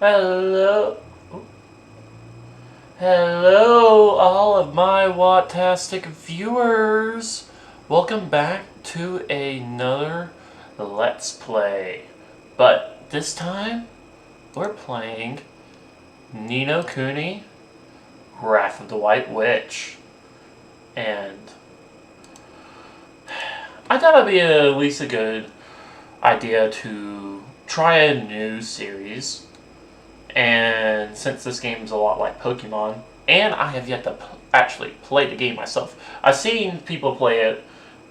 Hello. Hello, all of my Wattastic viewers. Welcome back to another Let's Play. But this time, we're playing No Kuni Wrath of the White Witch. And I thought it'd be at least a good idea to try a new series. And since this game is a lot like Pokemon, and I have yet to actually play the game myself, I've seen people play it,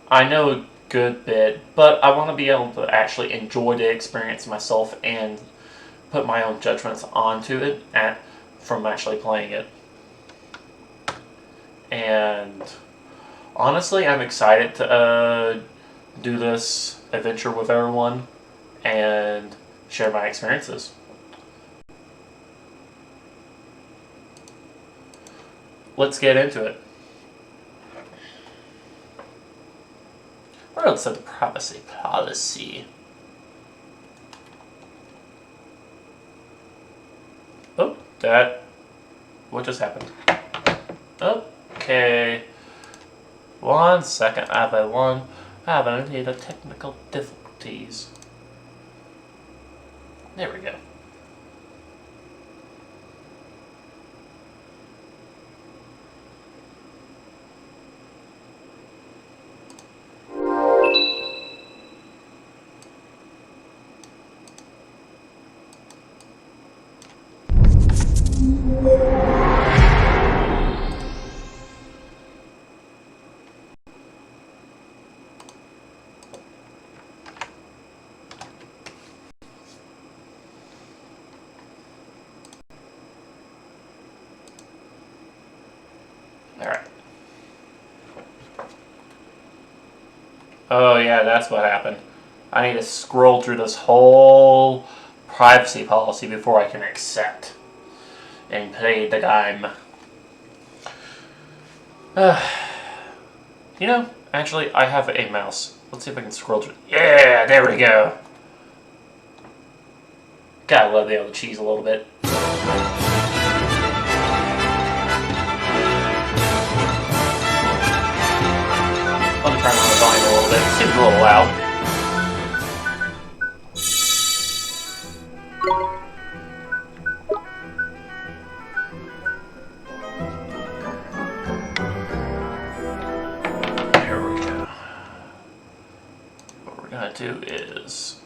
I know a good bit, but I want to be able to actually enjoy the experience myself and put my own judgments onto it from actually playing it. And honestly, I'm excited to do this adventure with everyone and share my experiences. Let's get into it. We're going to set the privacy policy. Oh, what just happened? Okay. 1 second. I have any technical difficulties. There we go. Alright. Oh yeah, that's what happened. I need to scroll through this whole privacy policy before I can accept and play the game. You know, actually, I have a mouse. Let's see if I can scroll through. Yeah, there we go. Gotta love the able to cheese a little bit. Let me turn on the volume a little bit. It seems a little loud. Do is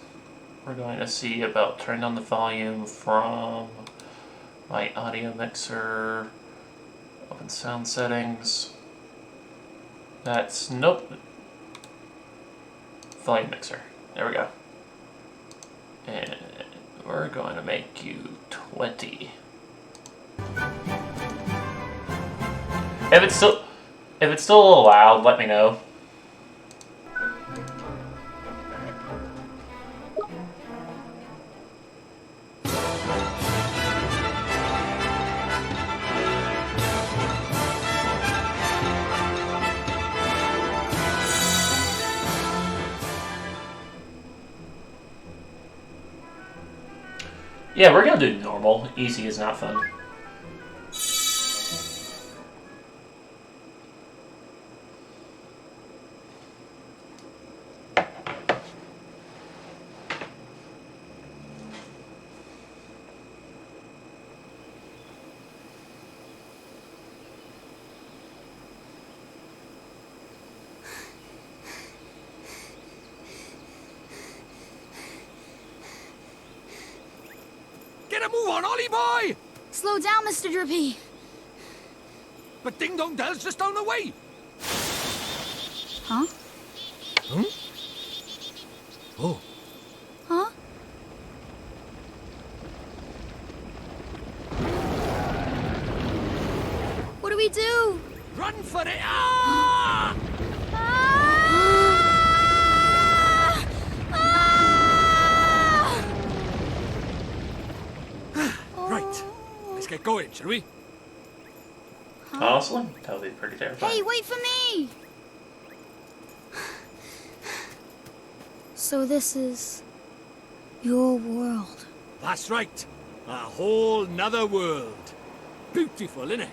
we're going to see about turning on the volume from my audio mixer, open sound settings. Nope, volume mixer. There we go. And we're going to make you 20. If it's still a little loud, let me know. Yeah, we're gonna do normal. Easy is not fun. Get a move on, Ollie boy! Slow down, Mr. Drippy. But Ding Dong Dell's just down the way. Huh? Hmm? Oh. Huh? What do we do? Run for it! Ah! Right. Let's get going, shall we? Honestly, that would be pretty terrifying. Hey, wait for me! So this is your world. That's right. A whole nother world. Beautiful, innit?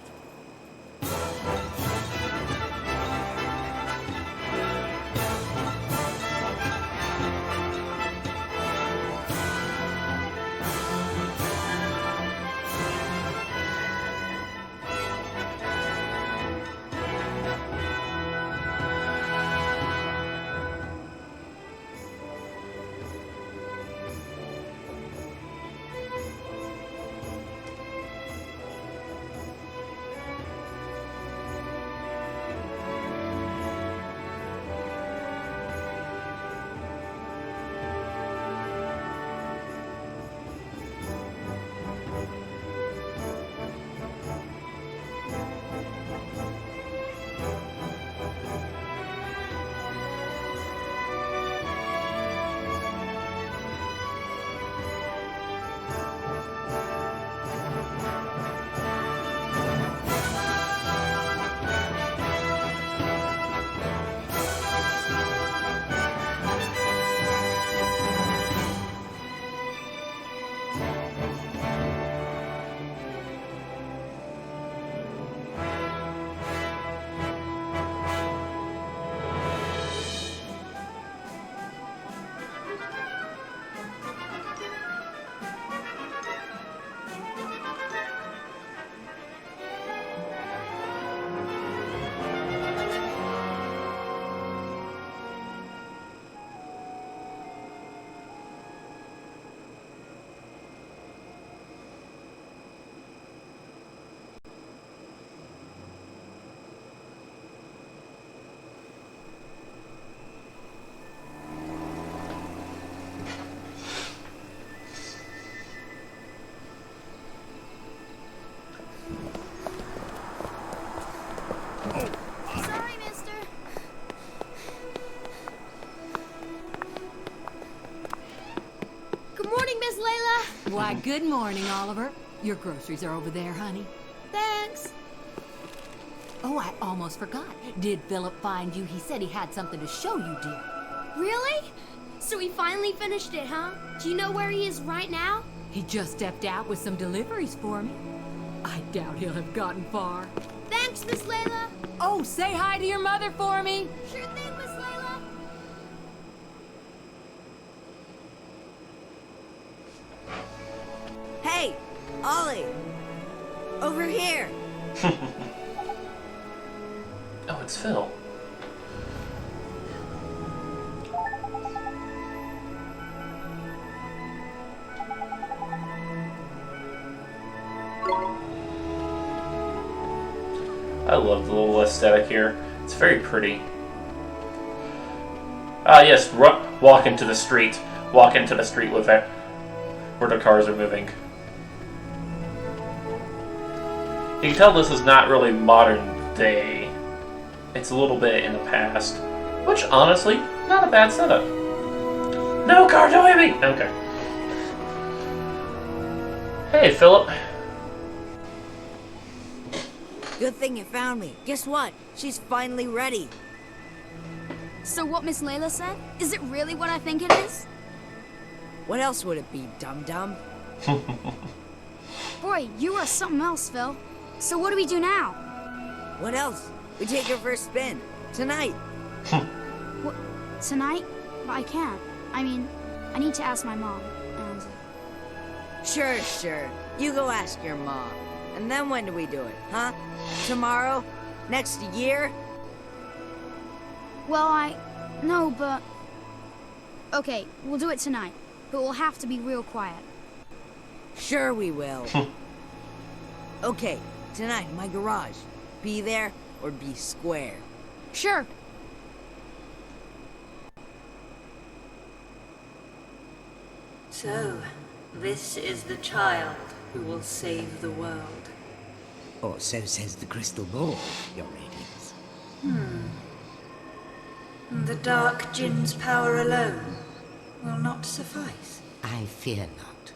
Sorry, mister. Good morning, Miss Layla. Why, good morning, Oliver. Your groceries are over there, honey. Thanks. Oh, I almost forgot. Did Philip find you? He said he had something to show you, dear. Really? So he finally finished it, huh? Do you know where he is right now? He just stepped out with some deliveries for me. I doubt he'll have gotten far. Thanks, Miss Layla. Oh, say hi to your mother for me. Sure thing, Miss Layla. Hey, Ollie! Over here! Oh, it's Phil. I love the little aesthetic here. It's very pretty. Ah, yes, walk into the street. Walk into the street with it, where the cars are moving. You can tell this is not really modern day. It's a little bit in the past. Which, honestly, not a bad setup. No, car, don't hit me! Okay. Hey, Philip. Good thing you found me. Guess what? She's finally ready. So what Miss Layla said? Is it really what I think it is? What else would it be, dum-dum? Boy, you are something else, Phil. So what do we do now? What else? We take her for a spin. Tonight. What, tonight? But I can't. I mean, I need to ask my mom. And Sure. You go ask your mom. And then when do we do it, huh? Tomorrow? Next year? well, no, but okay, we'll do it tonight. But we'll have to be real quiet. Sure we will. Okay, tonight in my garage. Be there or be square. Sure. So, this is the child who will save the world. Or so says the crystal ball, Your Radiance. The Dark Jinn's power alone will not suffice. I fear not.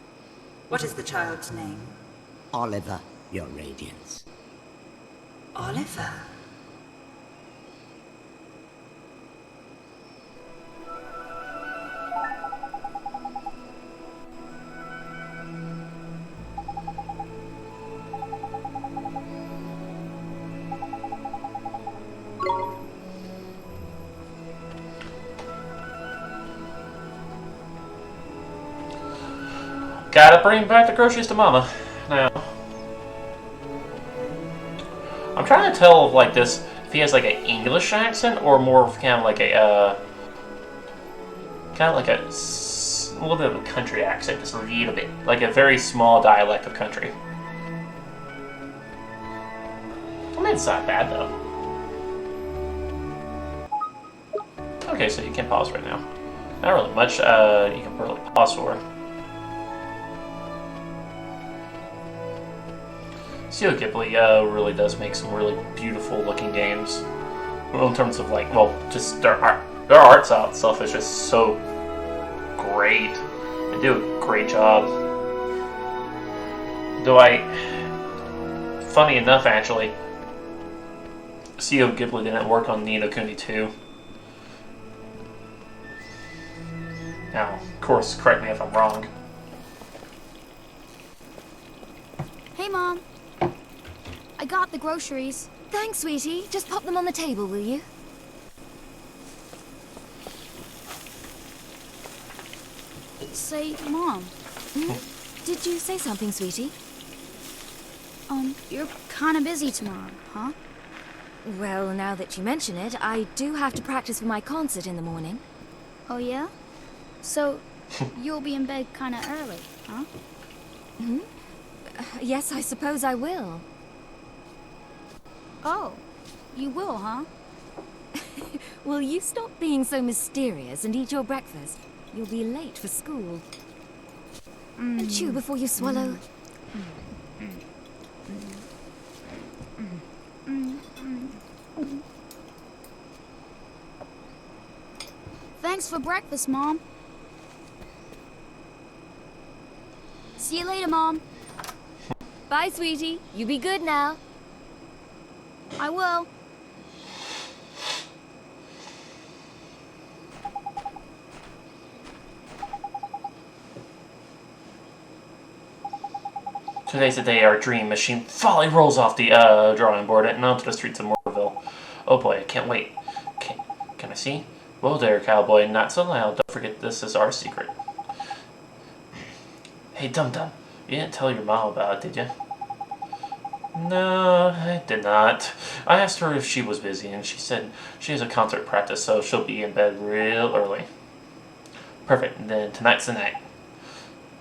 What is the child's name? Oliver, Your Radiance. Oliver. Gotta bring back the groceries to Mama. Now, I'm trying to tell like this if he has like an English accent or more of kind of like a a little bit of a country accent, just a little bit, like a very small dialect of country. I mean, it's not bad though. Okay, so you can pause right now. Not really much. You can really pause for. Studio Ghibli really does make some really beautiful looking games. Well, in terms of like, well, just their art style itself is just so great. They do a great job. Funny enough, actually, Studio Ghibli didn't work on No Kuni 2. Now, of course, correct me if I'm wrong. Hey, Mom. I got the groceries. Thanks, sweetie. Just pop them on the table, will you? Say, Mom. Did you say something, sweetie? You're kinda busy tomorrow, huh? Well, now that you mention it, I do have to practice for my concert in the morning. Oh, yeah? So, you'll be in bed kinda early, huh? Yes, I suppose I will. Oh, you will, huh? Will you stop being so mysterious and eat your breakfast? You'll be late for school. And chew before you swallow. Thanks for breakfast, Mom. See you later, Mom. Bye, sweetie. You be good now. I will. Today's the day our dream machine finally rolls off the drawing board and onto the streets of Morville. Oh boy, I can't wait. Can I see? Whoa there, cowboy. Not so loud. Don't forget this is our secret. Hey, Dum-Dum. You didn't tell your mom about it, did you? No, I did not. I asked her if she was busy, and she said she has a concert practice, so she'll be in bed real early. Perfect. Then tonight's the night.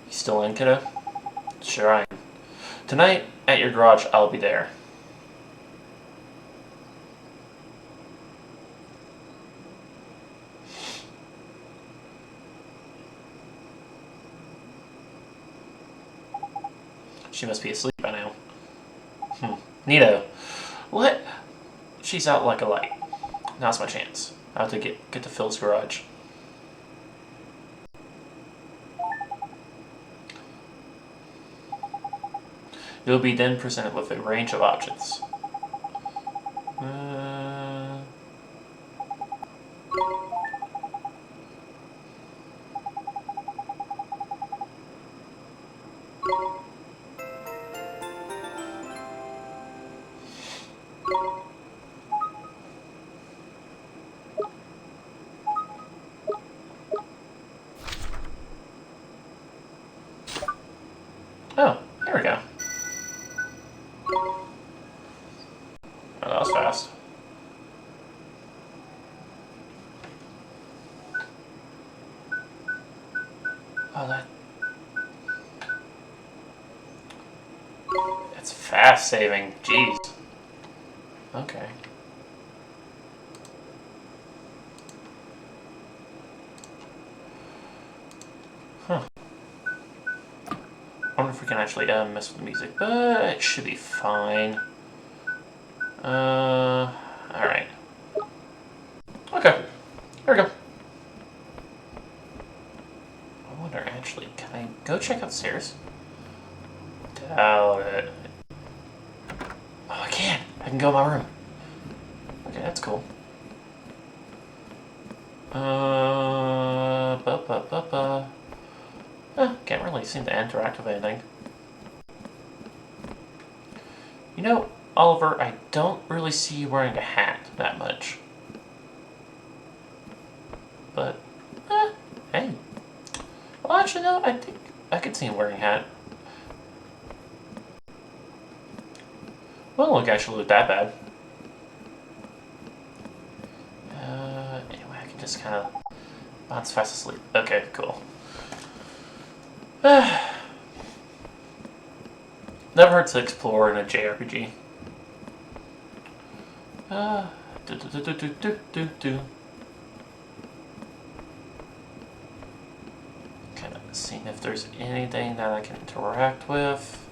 You still in, kiddo? Sure I am. Tonight, at your garage, I'll be there. She must be asleep by now. Neato. What? She's out like a light. Now's my chance. I have to get to Phil's garage. You'll be then presented with a range of options. Oh, here we go. Oh, that was fast. Oh, that's fast saving. Jeez. Okay. Huh. I wonder if we can actually mess with the music, but it should be fine. Alright. Okay. There we go. I wonder, actually, can I go check upstairs? Doubt it. Oh, I can! I can go in my room. Okay, that's cool. Can't really seem to interact with anything. You know, Oliver, I don't really see you wearing a hat that much. But, hey. Well, actually, no, I think I could see him wearing a hat. Well, look, actually look that bad. Anyway, I can just kind of bounce fast asleep. Okay, cool. Never hurts to explore in a JRPG. Kind of seeing if there's anything that I can interact with.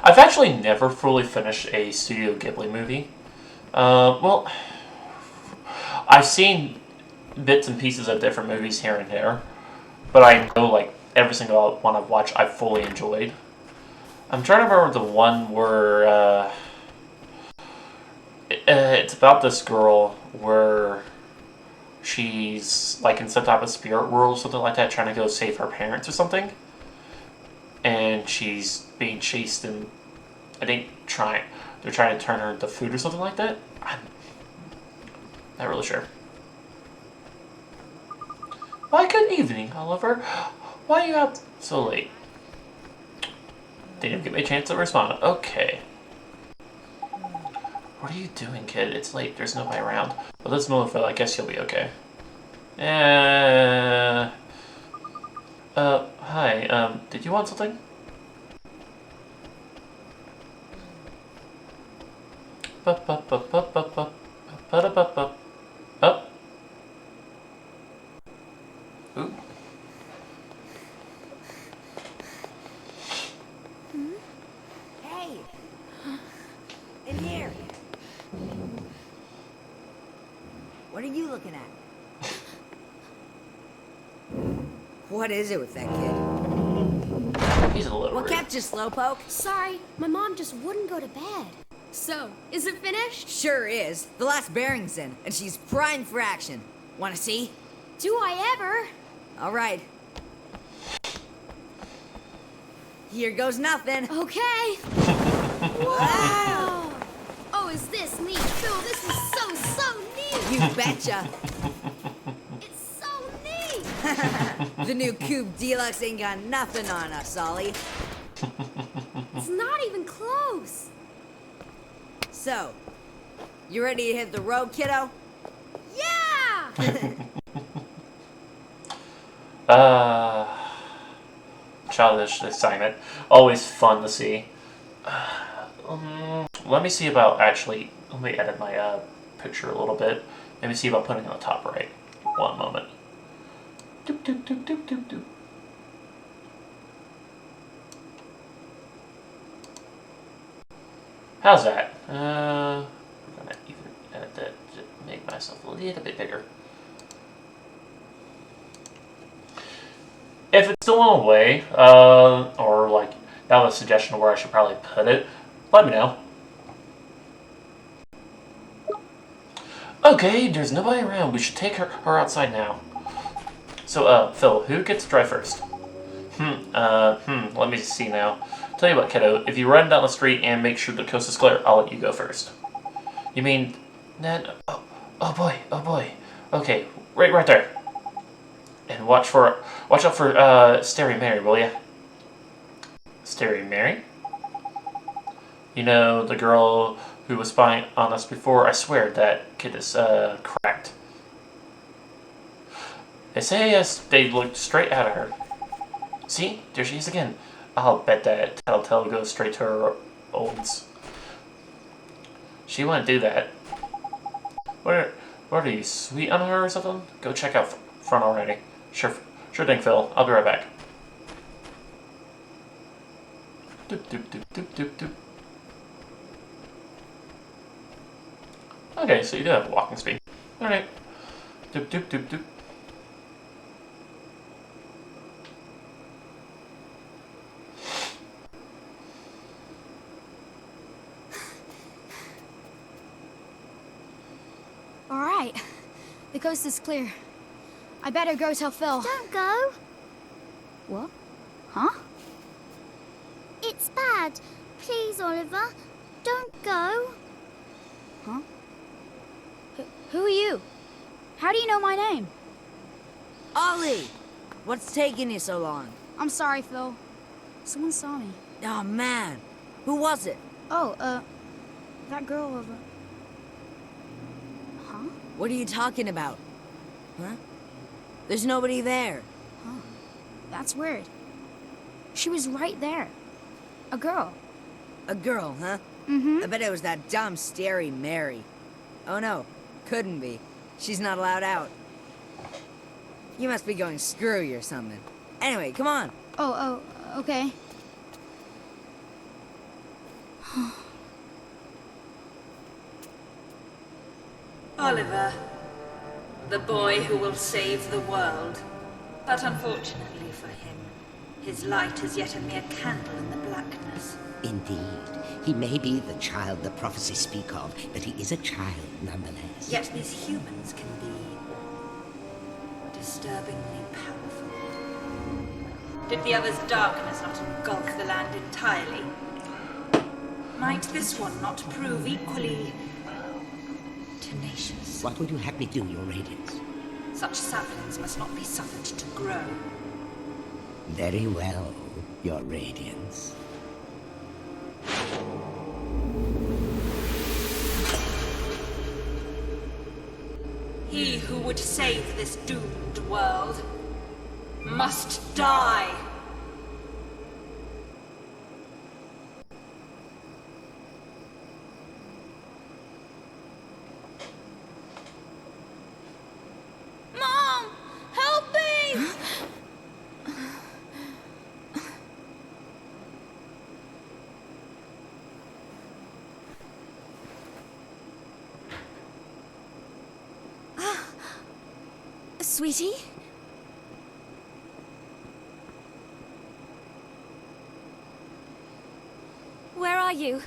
I've actually never fully finished a Studio Ghibli movie. Well, I've seen bits and pieces of different movies here and there, but I know like every single one I've watched I've fully enjoyed. I'm trying to remember the one where it's about this girl where she's like in some type of spirit world or something like that, trying to go save her parents or something. And she's being chased, and I think they're trying to turn her into food or something like that. I'm not really sure. Why, good evening, Oliver. Why are you out so late? Didn't even give me a chance to respond. Okay. What are you doing, kid? It's late. There's nobody around. Well, that's no Phil. I guess you'll be okay. Hi, did you want something? Up. Ooh. Hey! In here! What are you looking at? What is it with that kid? He's a little What rude. kept you, slowpoke? Sorry, my mom just wouldn't go to bed. So, is it finished? Sure is. The last bearing's in, and she's primed for action. Wanna see? Do I ever? All right. Here goes nothing. Okay. Wow! Oh, is this neat? Phil, this is so neat. You betcha. It's so neat. The new Cube Deluxe ain't got nothing on us, Ollie. It's not even close. So, you ready to hit the road, kiddo? Yeah! Childish assignment. Always fun to see. Let me see about actually. Let me edit my picture a little bit. Let me see about putting it on the top right. One moment. Doop, doop, doop, doop, doop, doop. How's that? We're gonna even edit that to make myself a little bit bigger. If it's still on the way, or like that was a suggestion of where I should probably put it, let me know. Okay, there's nobody around. We should take her outside now. So, Phil, who gets to drive first? Let me see now. Tell you what, kiddo, if you run down the street and make sure the coast is clear, I'll let you go first. You mean, Ned? Oh boy. Okay, right there. And watch out for Starry Mary, will ya? Starry Mary? You know, the girl who was spying on us before? I swear that kid is cracked. They say they looked straight at her. See? There she is again. I'll bet that Telltale goes straight to her olds. She wouldn't do that. What are you, sweet on her or something? Go check out front already. Sure thing, Phil. I'll be right back. Doop, doop, doop, doop, doop, doop. Okay, so you do have walking speed. Alright. Doop, doop, doop, doop. All right. The coast is clear. I better go tell Phil. Don't go. What? Huh? It's bad. Please, Oliver. Don't go. Who are you? How do you know my name? Ollie! What's taking you so long? I'm sorry, Phil. Someone saw me. Oh, man. Who was it? Oh, that girl over. Huh? What are you talking about? Huh? There's nobody there. Huh. That's weird. She was right there. A girl. A girl, huh? Mm-hmm. I bet it was that dumb, scary Mary. Oh no, couldn't be. She's not allowed out. You must be going screwy or something. Anyway, come on. Oh, okay. Oliver, the boy who will save the world. But unfortunately for him, his light is yet a mere candle in the blackness. Indeed. He may be the child the prophecies speak of, but he is a child nonetheless. Yet these humans can be disturbingly powerful. Did the other's darkness not engulf the land entirely? Might this one not prove equally tenacious? What would you have me do, Your Radiance? Such saplings must not be suffered to grow. Very well, Your Radiance. He who would save this doomed world must die. Mom! Help me! Sweetie? Where are you?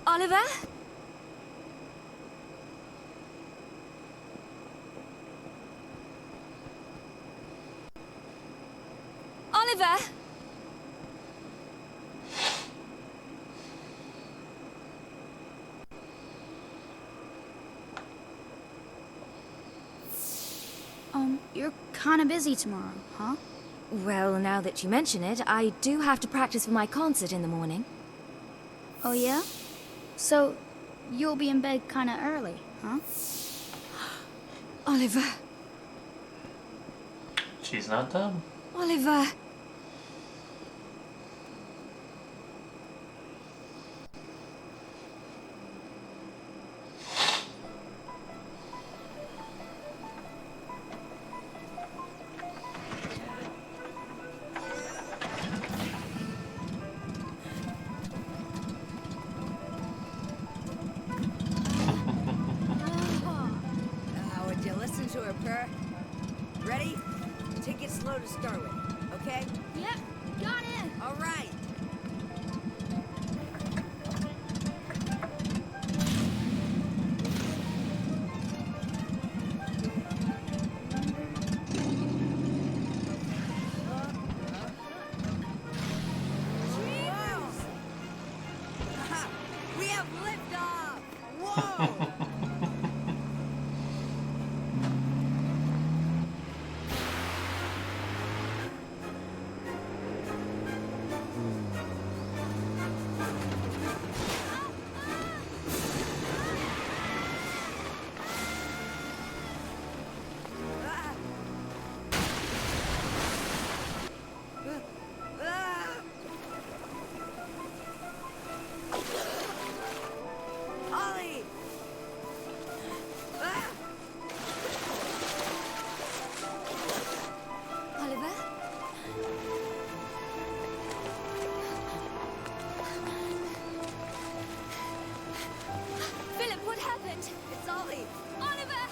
Oliver? Oliver? You're kinda busy tomorrow, huh? Well, now that you mention it, I do have to practice for my concert in the morning. Oh, yeah? So, you'll be in bed kinda early, huh? Oliver. She's not dumb. Oliver. Would you listen to her purr? Ready? Take it slow to start with, okay? Yep, got it! All right. We have liftoff! Whoa! Ollie! Oliver? Philip, what happened? It's Ollie! Oliver!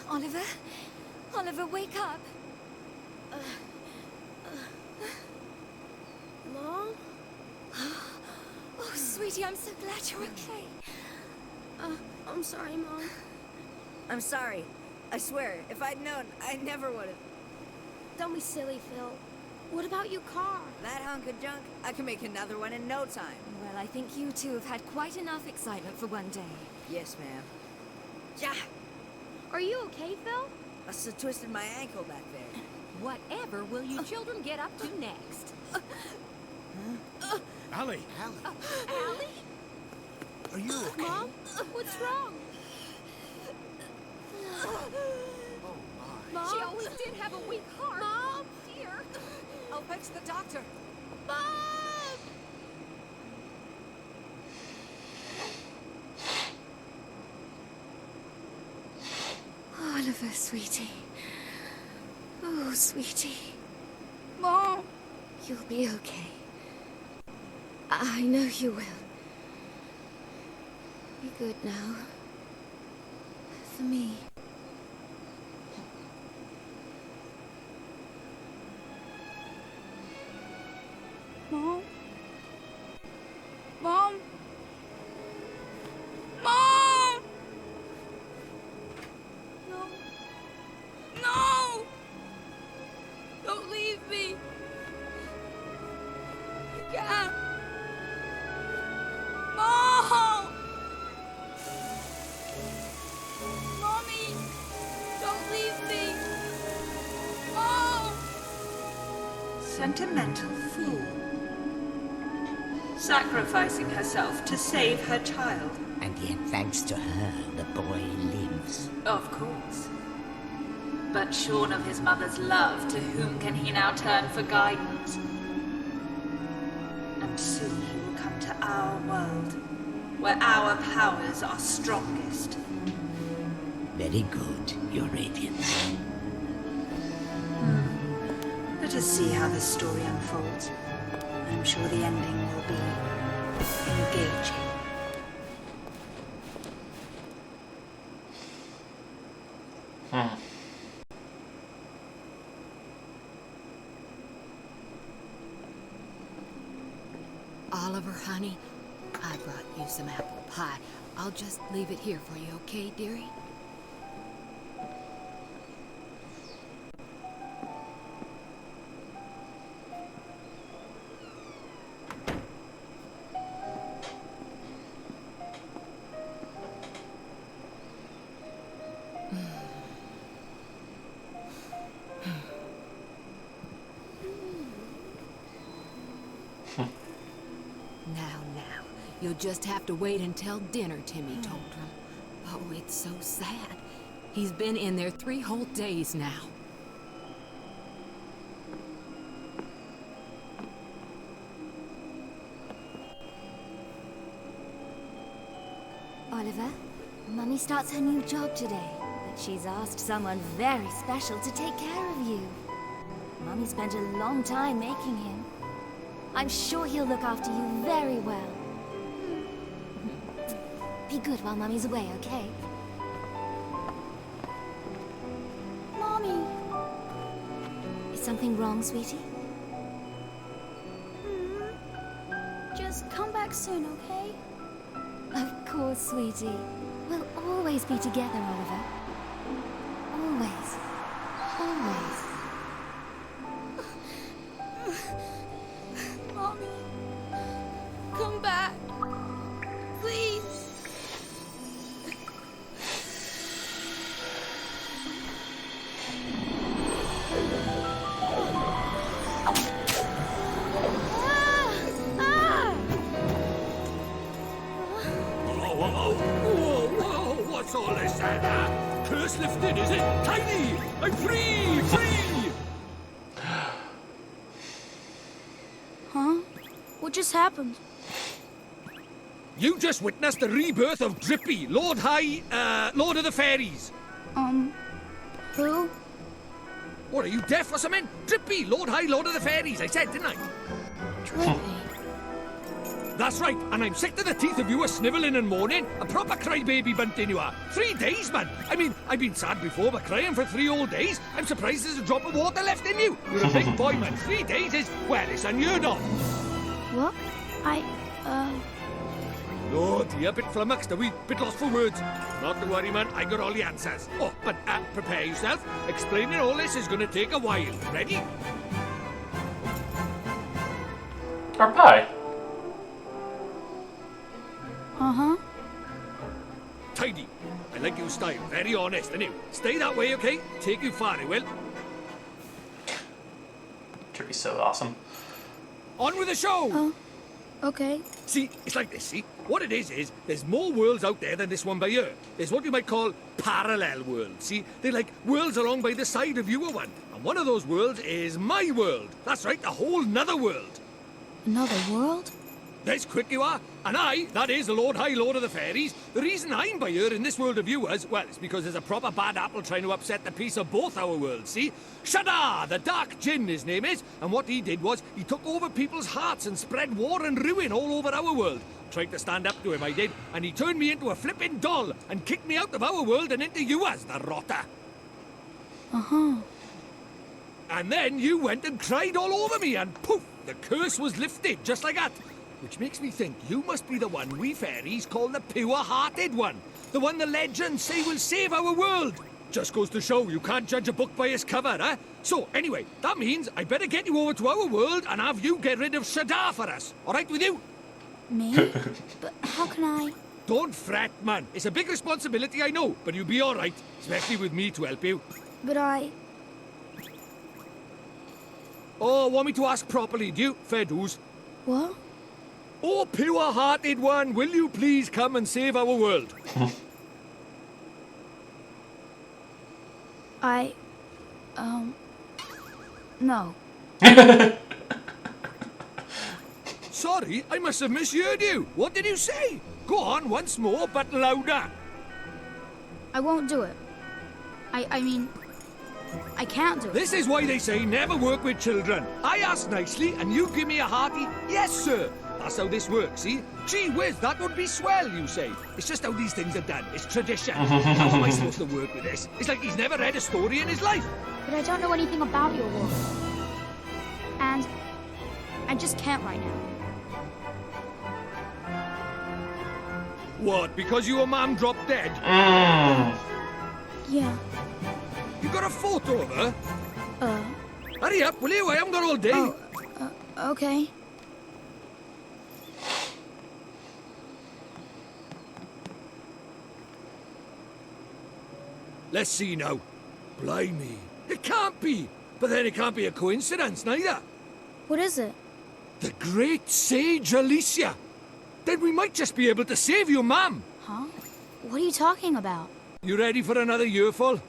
Oliver? Oliver, wake up! Mom? Oh, sweetie, I'm so glad you're okay. I'm sorry, Mom. I'm sorry. I swear, if I'd known, I never would have. Don't be silly, Phil. What about your car? That hunk of junk, I can make another one in no time. Well, I think you two have had quite enough excitement for one day. Yes, ma'am. Yeah, Are you okay, Phil? I still twisted my ankle back there. Whatever will you children get up to next? Allie! Allie? Are you okay? Mom? What's wrong? Mom? She always did have a weak heart. Mom? Dear. I'll fetch the doctor. Mom! Oliver, sweetie. Oh, sweetie. Mom! You'll be okay. I know you will. Be good now. For me. Mom? Mom? Mom! No. No! Don't leave me. You can't. Mom! Mommy! Don't leave me. Mom! Sentimental fool. Sacrificing herself to save her child. And yet, thanks to her, the boy lives. Of course. But shorn of his mother's love, to whom can he now turn for guidance? And soon he will come to our world, where our powers are strongest. Very good, Your Radiance. Let us see how this story unfolds. I'm sure the ending will be engaging. Oliver, honey, I brought you some apple pie. I'll just leave it here for you, okay, dearie? Now, you'll just have to wait until dinner, Timmy told him. Oh, it's so sad. He's been in there 3 whole days now. Oliver, Mummy starts her new job today, but she's asked someone very special to take care of you. Mummy spent a long time making him. I'm sure he'll look after you very well. Be good while Mummy's away, okay? Mommy! Is something wrong, sweetie? Just come back soon, okay? Of course, sweetie. We'll always be together, Oliver. Always. Always. Mommy, come back. Please. Whoa, what's all this? Curse lifted, is it? Tiny! I'm free! Free! Huh? What just happened? You just witnessed the rebirth of Drippy, Lord of the Fairies. Who? What, are you deaf or something? Drippy, Lord of the Fairies, I said, didn't I? Drippy. That's right, and I'm sick to the teeth of you a snivelling and moaning. A proper crybaby bunting you are. 3 days, man. I mean, I've been sad before, but crying for 3 whole days? I'm surprised there's a drop of water left in you. You're a big boy, man. 3 days is, well, it's unheard of. What? Oh dear, bit flummoxed, a wee bit lost for words. Not to worry, man, I got all the answers. Oh, but prepare yourself. Explaining all this is going to take a while. Ready? Or pie. Uh-huh. Tidy. I like your style. Very honest, and you stay that way, okay? Take you far, it will. Should be so awesome. On with the show! Oh, okay. See, it's like this, see? What it is there's more worlds out there than this one by here. There's what you might call parallel worlds, see? They're like worlds along by the side of your one. And one of those worlds is my world. That's right, a whole nother world. Another world? That's quick you are. And I, that is the High Lord of the Fairies, the reason I'm by here in this world of yours, well, it's because there's a proper bad apple trying to upset the peace of both our worlds, see? Shadar, the Dark Djinn, his name is, and what he did was, he took over people's hearts and spread war and ruin all over our world. Tried to stand up to him, I did, and he turned me into a flippin' doll and kicked me out of our world and into yours, the rotter. Uh-huh. And then you went and cried all over me, and poof, the curse was lifted, just like that. Which makes me think you must be the one we fairies call the pure-hearted one. The one the legends say will save our world. Just goes to show you can't judge a book by its cover, eh? So, anyway, that means I better get you over to our world and have you get rid of Shadar for us. All right with you? Me? But how can I? Don't fret, man. It's a big responsibility, I know, but you'll be all right, especially with me to help you. But I... Oh, want me to ask properly, do you? Fair dues. What? Oh, pure-hearted one, will you please come and save our world? No. Sorry, I must have misheard you. What did you say? Go on once more, but louder. I won't do it. I mean... I can't do it. This is why they say never work with children. I ask nicely, and you give me a hearty, yes, sir. That's how this works, see? Gee whiz, that would be swell, you say. It's just how these things are done. It's tradition. How am I supposed to work with this? It's like he's never read a story in his life. But I don't know anything about your world. And... I just can't right now. What, because your mum dropped dead? Yeah. You got a photo of her? Hurry up, will you? I haven't got all day. Oh, okay. Let's see now. Blimey. It can't be. But then it can't be a coincidence, neither. What is it? The great sage Alicia. Then we might just be able to save your mum. Huh? What are you talking about? You ready for another earful?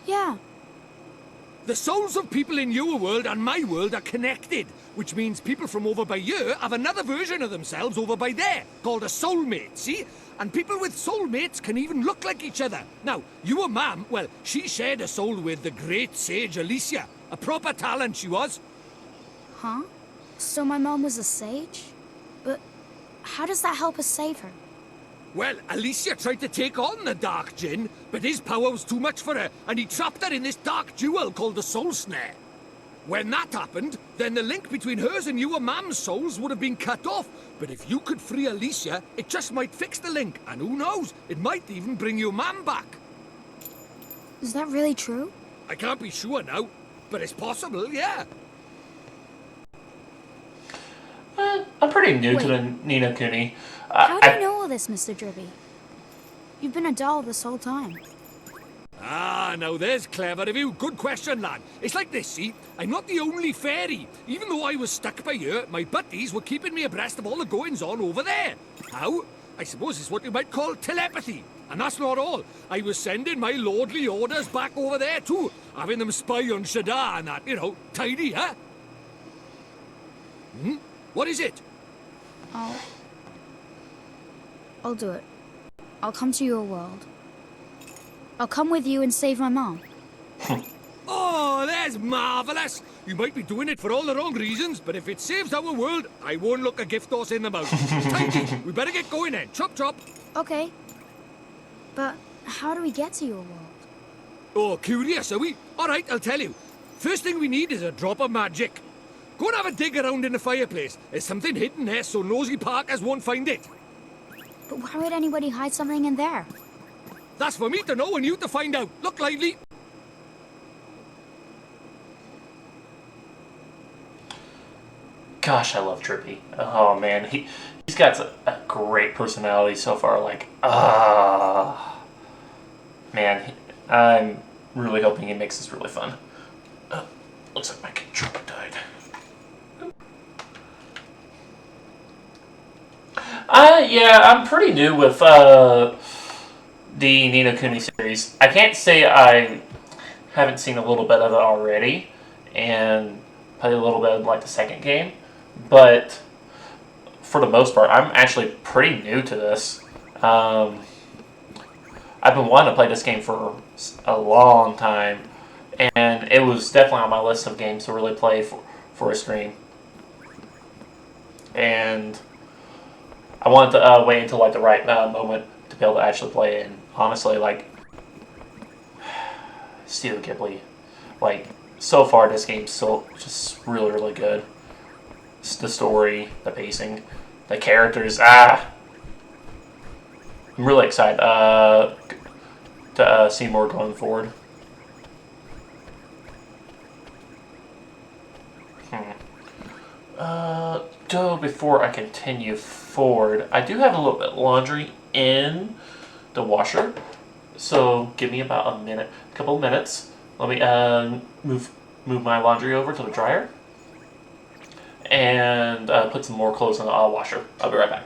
Yeah. The souls of people in your world and my world are connected, which means people from over by here have another version of themselves over by there, called a soulmate, see? And people with soulmates can even look like each other. Now, your mum, well, she shared a soul with the great sage Alicia. A proper talent she was. Huh? So my mom was a sage? But how does that help us save her? Well, Alicia tried to take on the Dark Djinn, but his power was too much for her, and he trapped her in this dark jewel called the Soul Snare. When that happened, then the link between hers and your mum's souls would have been cut off. But if you could free Alicia, it just might fix the link, and who knows, it might even bring your mum back. Is that really true? I can't be sure now, but it's possible, yeah. I'm pretty new to Wait. the No Kuni. How do you know all this, Mr. Dribby? You've been a doll this whole time. Ah, now there's clever of you. Good question, lad. It's like this, see? I'm not the only fairy. Even though I was stuck by here, my buddies were keeping me abreast of all the goings-on over there. How? I suppose it's what you might call telepathy. And that's not all. I was sending my lordly orders back over there too, having them spy on Shadar and that, you know, tidy, huh? What is it? I'll do it. I'll come to your world. I'll come with you and save my mom. Oh, that's marvellous! You might be doing it for all the wrong reasons, but if it saves our world, I won't look a gift horse in the mouth. Tidy, we better get going then. Chop, chop. Okay. But how do we get to your world? Oh, curious, are we? All right, I'll tell you. First thing we need is a drop of magic. Go and have a dig around in the fireplace. There's something hidden there so nosy Parkers won't find it. But why would anybody hide something in there? That's for me to know and you to find out. Look lively. Gosh, I love Drippy. Oh man, he's got a great personality so far. Like, man, I'm really hoping he makes this really fun. Looks like my controller died. Yeah, I'm pretty new with the No Kuni series. I can't say I haven't seen a little bit of it already, and played a little bit of like the second game, but for the most part, I'm actually pretty new to this. I've been wanting to play this game for a long time, and it was definitely on my list of games to really play for a stream. And I wanted to wait until like the right moment to be able to actually play it. And honestly, like Studio Ghibli, like so far this game's still just really really good. The story, the pacing, the characters. I'm really excited to see more going forward. Though before I continue forward, I do have a little bit of laundry in the washer, so give me about a couple of minutes. Let me move my laundry over to the dryer and put some more clothes in the washer. I'll be right back.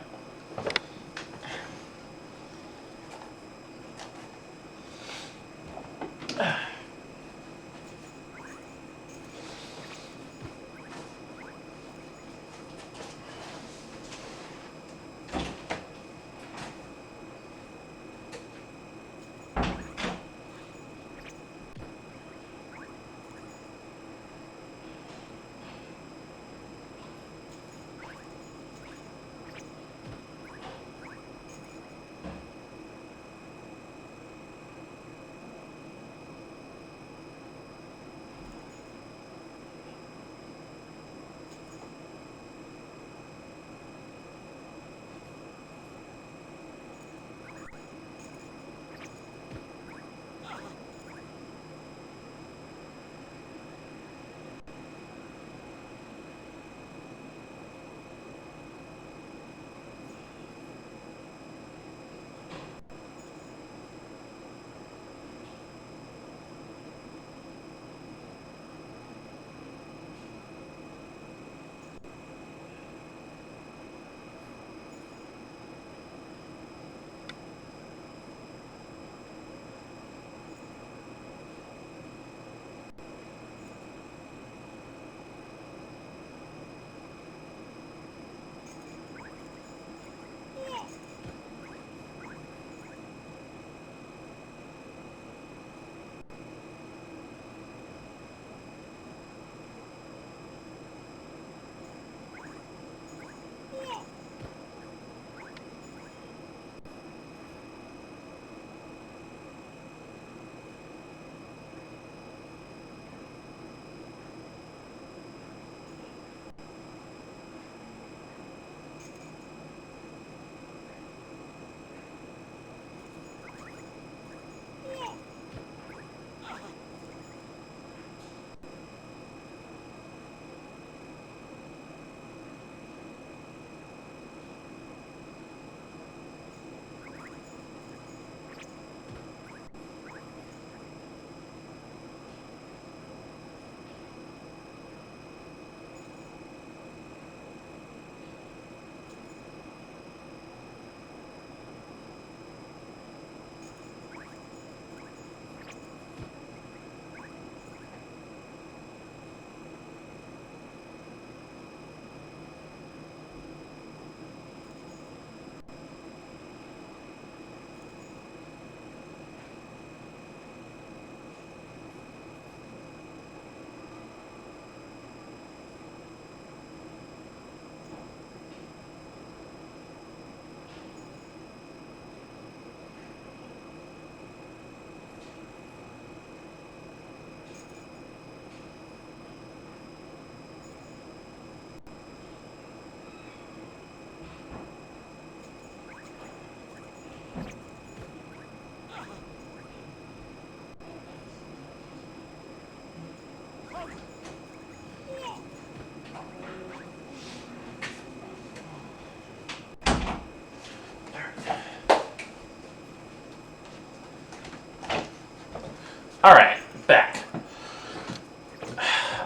Alright, back.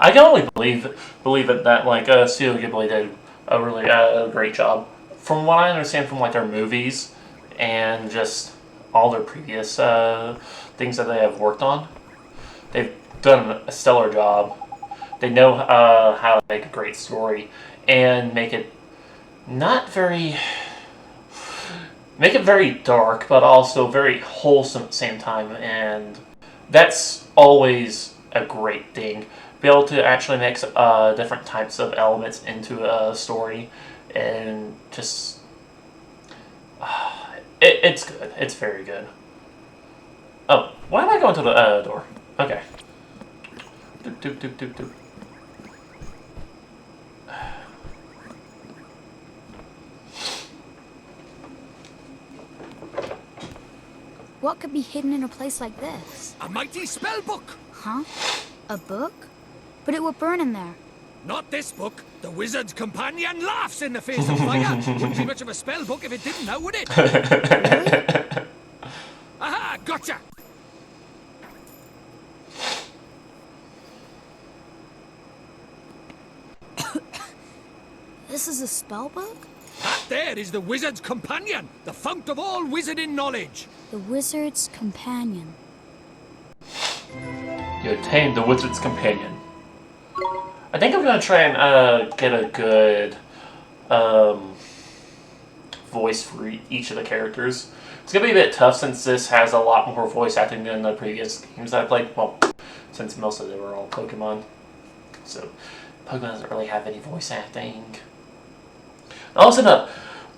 I can only believe it that like Studio Ghibli did a really great job. From what I understand from like their movies and just all their previous things that they have worked on, they've done a stellar job. They know how to make a great story and make it very dark, but also very wholesome at the same time, and that's always a great thing. Be able to actually mix different types of elements into a story, and just it's good. It's very good. Oh, why am I going to the door? Okay. Doop, doop, doop, doop, doop. What could be hidden in a place like this? A mighty spell book! Huh? A book? But it would burn in there. Not this book. The Wizard's Companion laughs in the face of fire. Wouldn't be much of a spell book if it didn't now, would it? Really? Aha! Gotcha! This is a spell book? That there is the Wizard's Companion, the fount of all wizarding knowledge. The Wizard's Companion. You attained the Wizard's Companion. I think I'm gonna try and get a good voice for each of the characters. It's gonna be a bit tough since this has a lot more voice acting than the previous games I played. Well, since most of them were all Pokemon. So, Pokemon doesn't really have any voice acting. Oh, listen up!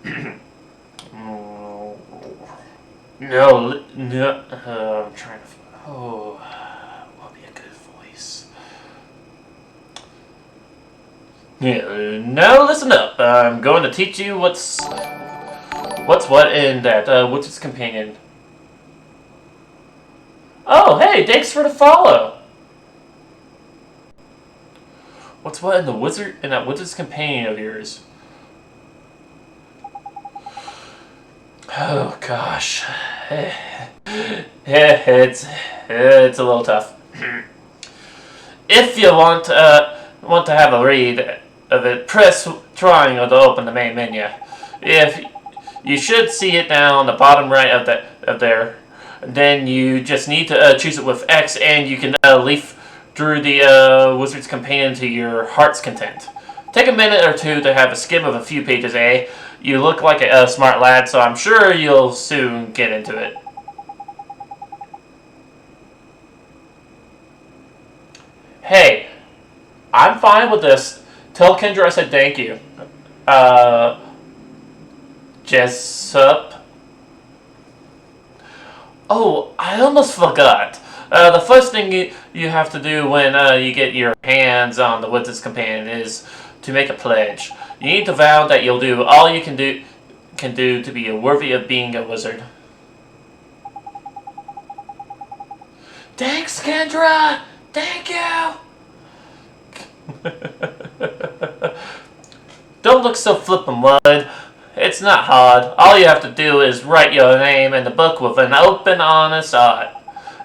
No, I'm trying to... Oh, what would be a good voice? Yeah, now listen up. I'm going to teach you what's what in that Wizard's Companion. Oh, hey, thanks for the follow. What's what in that Wizard's Companion of yours? Oh gosh, it's a little tough. If you want to have a read of it, press triangle to open the main menu. If you should see it down the bottom right of there, then you just need to choose it with X, and you can leaf through the Wizard's Companion to your heart's content. Take a minute or two to have a skim of a few pages, eh? You look like a smart lad, so I'm sure you'll soon get into it. Hey, I'm fine with this. Tell Kendra I said thank you. Jessup. Oh, I almost forgot. The first thing you have to do when you get your hands on the Wizard's Companion is to make a pledge. You need to vow that you'll do all you can do to be worthy of being a wizard. Thanks, Kendra! Thank you! Don't look so flippin' worried. It's not hard. All you have to do is write your name in the book with an open, honest heart.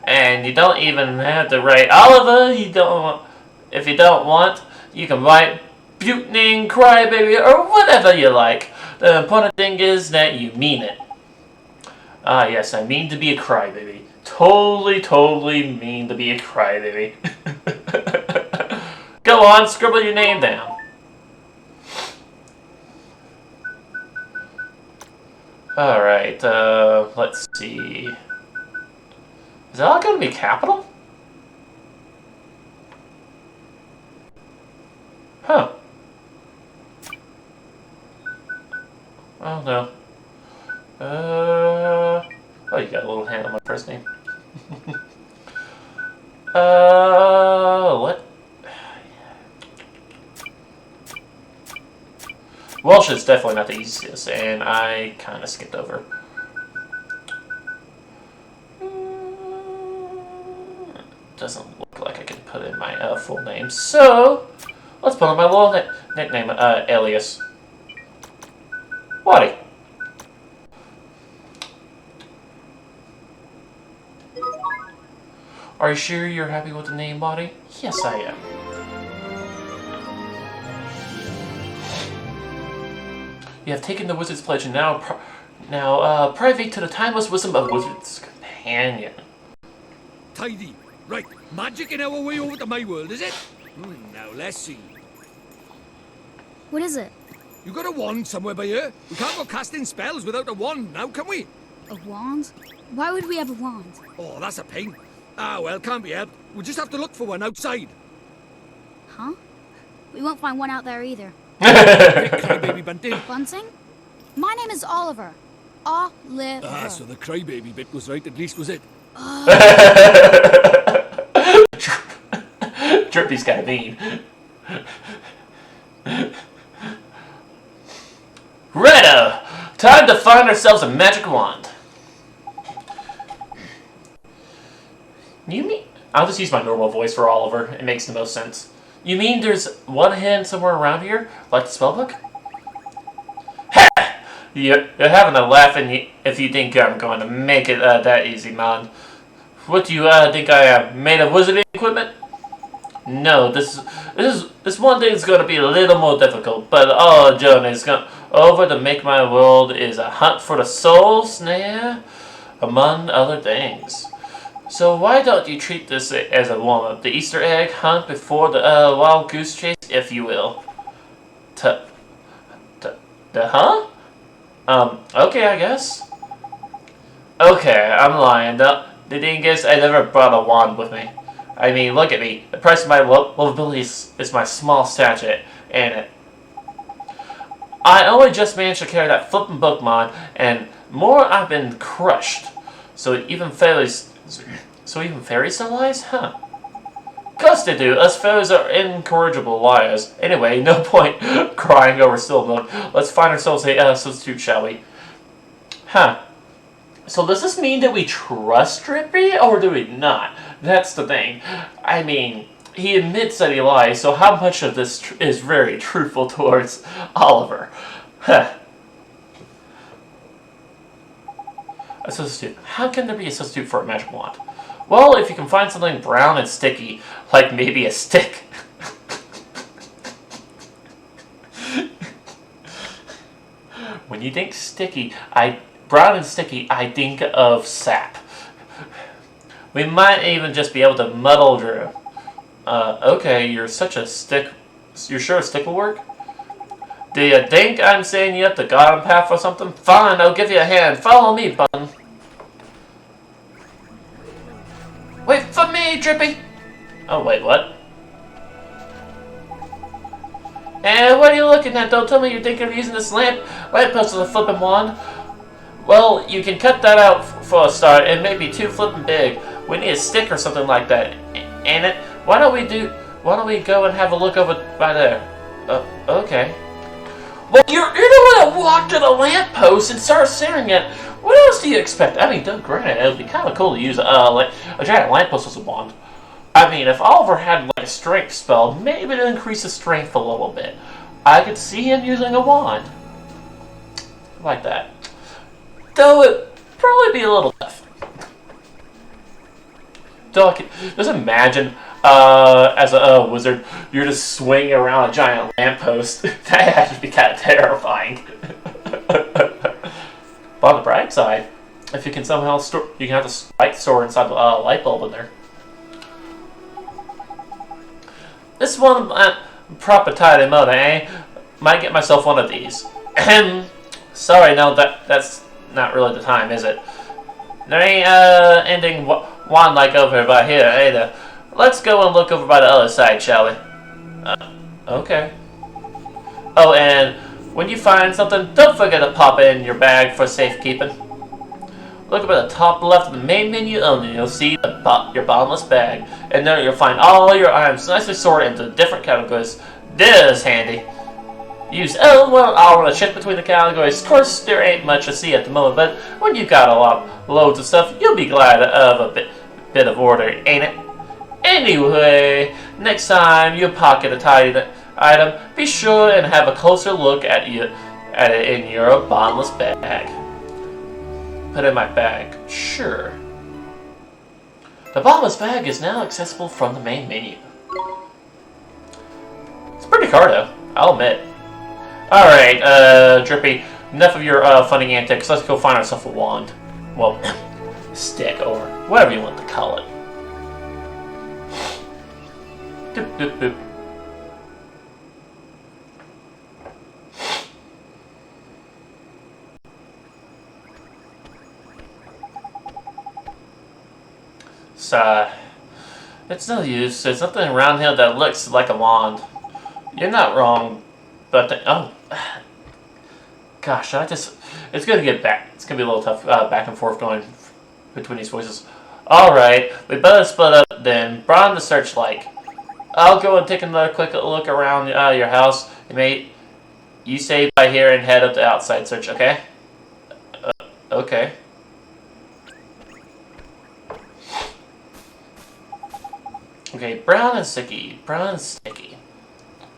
And you don't even have to write Oliver. If you don't want, you can write Butning, Crybaby, or whatever you like. The important thing is that you mean it. Ah, yes, I mean to be a crybaby. Totally mean to be a crybaby. Go on, scribble your name down. Alright, let's see. Is that all going to be capital? Huh. Oh, no. Oh, you got a little hand on my first name. What? Welsh is definitely not the easiest, and I kind of skipped over. Doesn't look like I can put in my full name, so let's put in my little nickname, alias. Waddy. Are you sure you're happy with the name, Body? Yes, I am. You have taken the Wizard's Pledge and now privy to the timeless wisdom of Wizard's Companion. Tidy. Right, magic in our way over to my world, is it? Now, let's see. What is it? You got a wand somewhere by here? We can't go casting spells without a wand now, can we? A wand? Why would we have a wand? Oh, that's a pain. Ah, well, can't be helped. We'll just have to look for one outside. Huh? We won't find one out there either. Crybaby Bunting. Bunting? My name is Oliver. Oliver. Ah, so the crybaby bit was right, at least, was it? Drippy's kind of mean. Righto! Time to find ourselves a magic wand. You mean... I'll just use my normal voice for Oliver. It makes the most sense. You mean there's one hidden somewhere around here? Like the spellbook? Ha! You're having a laugh if you think I'm going to make it that easy, man. What do you think I am? Made of wizarding equipment? No, this one thing is going to be a little more difficult, but all journey's over to make my world is a hunt for the soul snare, among other things. So why don't you treat this as a warm-up, the Easter egg hunt before the wild goose chase, if you will. Huh? Okay, I guess. Okay, I'm lying. The thing is, I never brought a wand with me. I mean, look at me. The price of my lovability is my small stature, ain't it? I only just managed to carry that flippin' book, man, and more I've been crushed. So even fairies tell lies? Huh. Course they do. Us fairies are incorrigible liars. Anyway, no point crying over spilled milk. Let's find ourselves a substitute, shall we? Huh. So does this mean that we trust Drippy, or do we not? That's the thing. I mean, he admits that he lies, so how much of this is very truthful towards Oliver? Huh. A substitute. How can there be a substitute for a magic wand? Well, if you can find something brown and sticky, like maybe a stick. When you think sticky, brown and sticky, I think of sap. We might even just be able to muddle through. Okay, you're such a stick. You're sure a stick will work? Do you think I'm saying you have the garden path or something? Fine, I'll give you a hand. Follow me, bun. Wait for me, Drippy! Oh, wait, what? And what are you looking at? Don't tell me you're thinking of using this lamppost as a flippin' wand. Well, you can cut that out for a start. It may be too flippin' big. We need a stick or something like that, ain't it? Why don't we go and have a look over by there? Okay. Well, you're the one that walked to the lamppost and started staring at it. What else do you expect? I mean, granted, it would be kind of cool to use a giant lamppost as a wand. I mean, if Oliver had like a strength spell, maybe to increase his strength a little bit. I could see him using a wand. Like that. Though it'd probably be a little tough. Just imagine, as a wizard, you're just swinging around a giant lamppost. That had to be kind of terrifying. But on the bright side, if you can somehow store, you can have the light store inside the light bulb in there. This one, proper tidy mother, eh? Might get myself one of these. Sorry, no, that's not really the time, is it? There ain't ending wand like over by here either. Let's go and look over by the other side, shall we? Okay. Oh, and when you find something, don't forget to pop it in your bag for safekeeping. Look up at the top left of the main menu only, you'll see your bottomless bag. And there you'll find all your items nicely sorted into different categories. This is handy. Use L1 to shift between the categories. Of course, there ain't much to see at the moment, but when you've got loads of stuff, you'll be glad of a bit of order, ain't it? Anyway, next time you pocket a tidy item, be sure and have a closer look at it in your bottomless bag. Put it in my bag, sure. The bottomless bag is now accessible from the main menu. It's a pretty car, though. I'll admit. Alright, Drippy. Enough of your funny antics. Let's go find ourselves a wand. Well, stick, or whatever you want to call it. Doop, doop, doop. So, it's no use. There's nothing around here that looks like a wand. You're not wrong, but oh, gosh, it's gonna get back. It's gonna be a little tough back and forth going between these voices. All right, we better split up then. Bron the searchlight. I'll go and take another quick look around your house, mate. You stay by here and head up the outside search, okay? Okay. Okay, brown and sticky. Brown and sticky.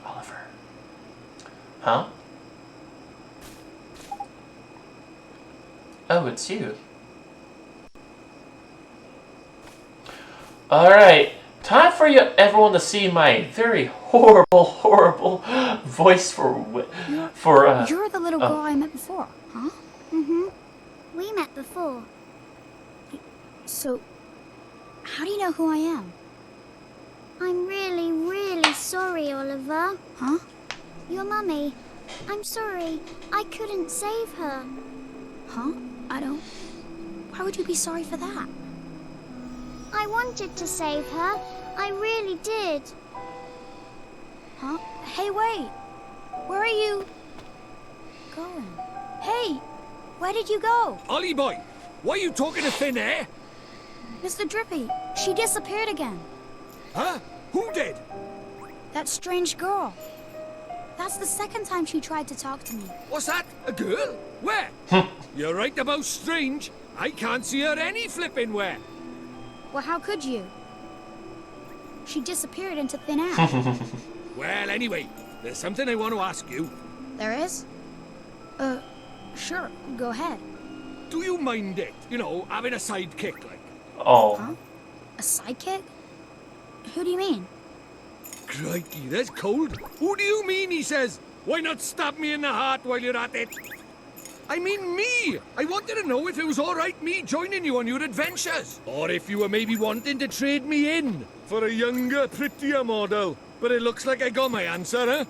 Oliver. Huh? Oh, it's you. Alright. Time for everyone to see my very horrible voice for You're the little girl I met before, huh? Mm-hmm. We met before. So, how do you know who I am? I'm really, really sorry, Oliver. Huh? Your mummy. I'm sorry. I couldn't save her. Huh? I don't... Why would you be sorry for that? I wanted to save her. I really did. Huh? Hey, wait! Where are you... going? Hey! Where did you go? Ollie boy, why are you talking to thin air? Mr. Drippy, she disappeared again. Huh? Who did? That strange girl. That's the second time she tried to talk to me. What's that? A girl? Where? You're right about strange. I can't see her any flipping where. Well, how could you? She disappeared into thin air. Well, anyway, there's something I want to ask you. There is? Sure. Go ahead. Do you mind it? You know, having a sidekick like? Oh. Huh? A sidekick? Who do you mean? Crikey, that's cold. Who do you mean, he says? Why not stab me in the heart while you're at it? I mean me! I wanted to know if it was alright me joining you on your adventures. Or if you were maybe wanting to trade me in for a younger, prettier model. But it looks like I got my answer, huh?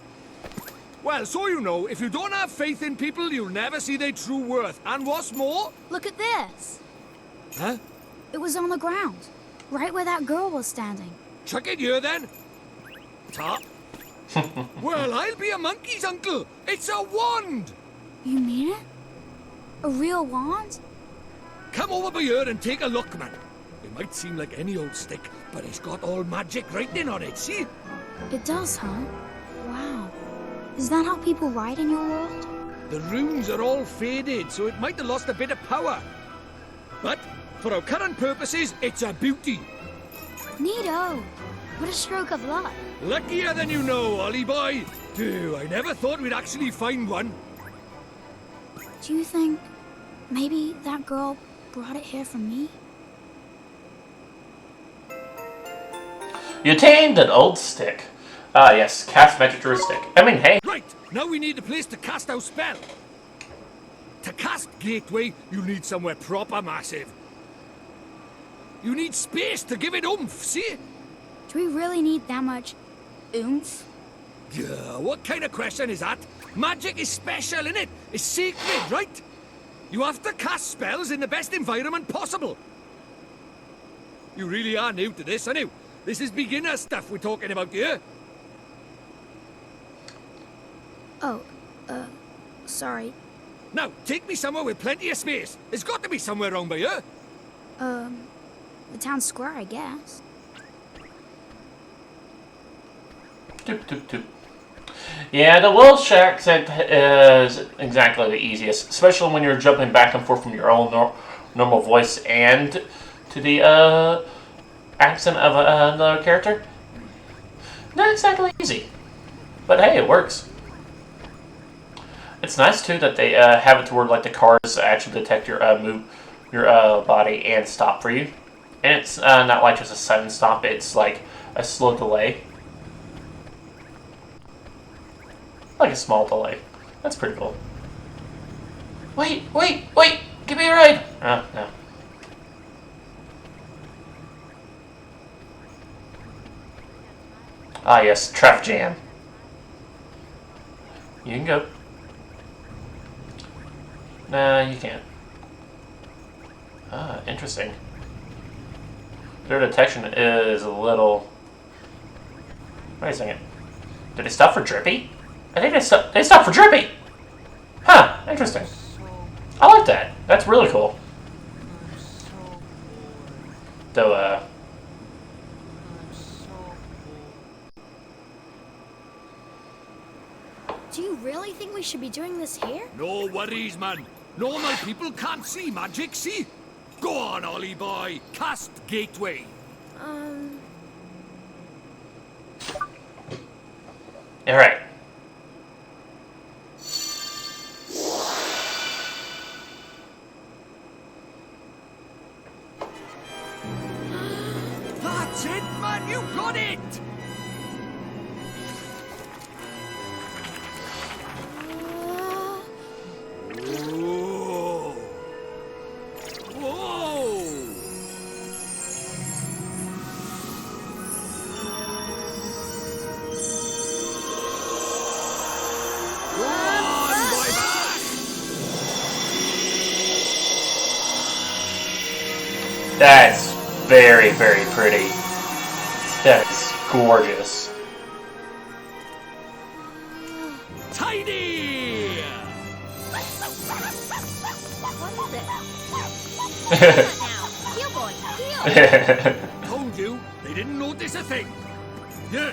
Well, so you know, if you don't have faith in people, you'll never see their true worth. And what's more... Look at this. Huh? It was on the ground. Right where that girl was standing. Chuck it here, then. Top. Well, I'll be a monkey's uncle. It's a wand! You mean it? A real wand? Come over by here and take a look, man. It might seem like any old stick, but it's got all magic writing on it, see? It does, huh? Wow. Is that how people write in your world? The runes are all faded, so it might have lost a bit of power. But, for our current purposes, it's a beauty. Neato. What a stroke of luck. Luckier than you know, Ollie boy. Dude, I never thought we'd actually find one. Do you think maybe that girl brought it here for me? You attained an old stick. Ah, yes, cast magic through a stick. I mean, hey. Right, now we need a place to cast our spell. To cast Gateway, you need somewhere proper massive. You need space to give it oomph, see? Do we really need that much oomph? Yeah, what kind of question is that? Magic is special, innit? It's sacred, right? You have to cast spells in the best environment possible. You really are new to this, aren't you? This is beginner stuff we're talking about here. Oh, sorry. Now, take me somewhere with plenty of space. There's got to be somewhere around by here. The town square, I guess. Doop, doop, doop. Yeah, the Welsh accent is exactly the easiest, especially when you're jumping back and forth from your own normal voice and to the accent of another character. Not exactly easy, but hey, it works. It's nice too that they have it to where like the cars actually detect your your body and stop for you. And it's not like just a sudden stop, it's like a slow delay. Like a small delay. That's pretty cool. Wait! Give me a ride! Oh, no. Ah, yes, traffic jam. You can go. Nah, you can't. Ah, interesting. Their detection is a little... Wait a second. Did they stop for Drippy? I think they stopped for Drippy! Huh, interesting. I like that. That's really cool. Though, Do you really think we should be doing this here? No worries, man. Normal people can't see magic, see? Go on, Ollie boy. Cast Gateway. Alright. That's it, man. You got it. Whoa. Whoa. That's very, very pretty. That's gorgeous. Tidy! What is it? Now, heel boy, heel! Told you, they didn't notice a thing. Yeah.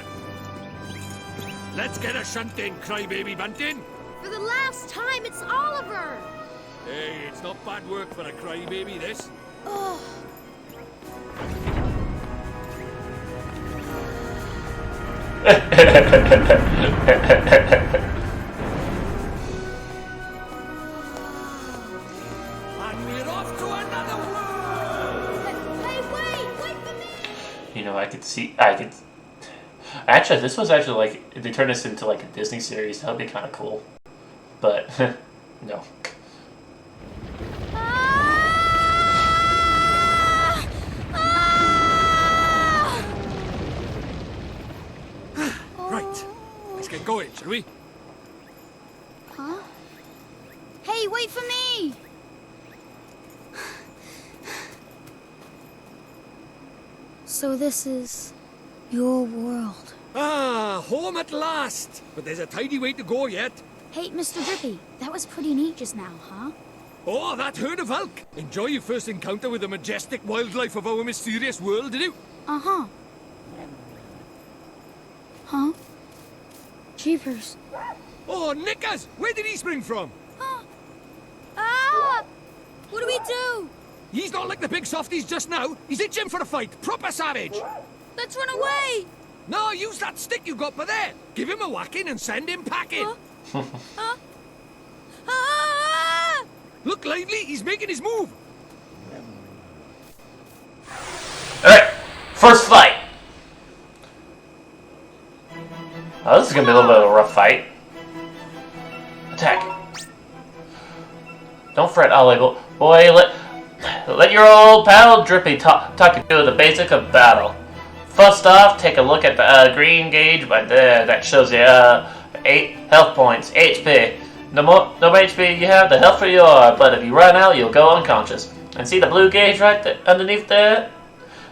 Let's get a shunt in, crybaby bunting. For the last time, it's Oliver! Hey, it's not bad work for a crybaby, this. Oh. And we're off to another world! Hey, wait for me! You know, I could... Actually, this was actually like... If they turn this into like a Disney series, that would be kind of cool. But, no. Right, let's get going, shall we? Huh? Hey, wait for me! So this is your world. Ah, home at last! But there's a tidy way to go yet. Hey, Mr. Drippy, that was pretty neat just now, huh? Oh, that herd of elk! Enjoy your first encounter with the majestic wildlife of our mysterious world, did you? Uh-huh. Huh? Jeepers. Oh, Nickers! Where did he spring from? Ah! What do we do? He's not like the big softies just now. He's itching for a fight. Proper savage. Let's run away! No, use that stick you got by there. Give him a whacking and send him packing. Ah! Look lively, he's making his move. Alright, first fight. Oh, this is gonna be a little bit of a rough fight. Attack. Don't fret, Ollie. Boy, let your old pal Drippy talk you through the basic of battle. First off, take a look at the green gauge right there. That shows you 8 health points, HP. The more HP you have, the healthier you are. But if you run out, you'll go unconscious. And see the blue gauge right there, underneath there?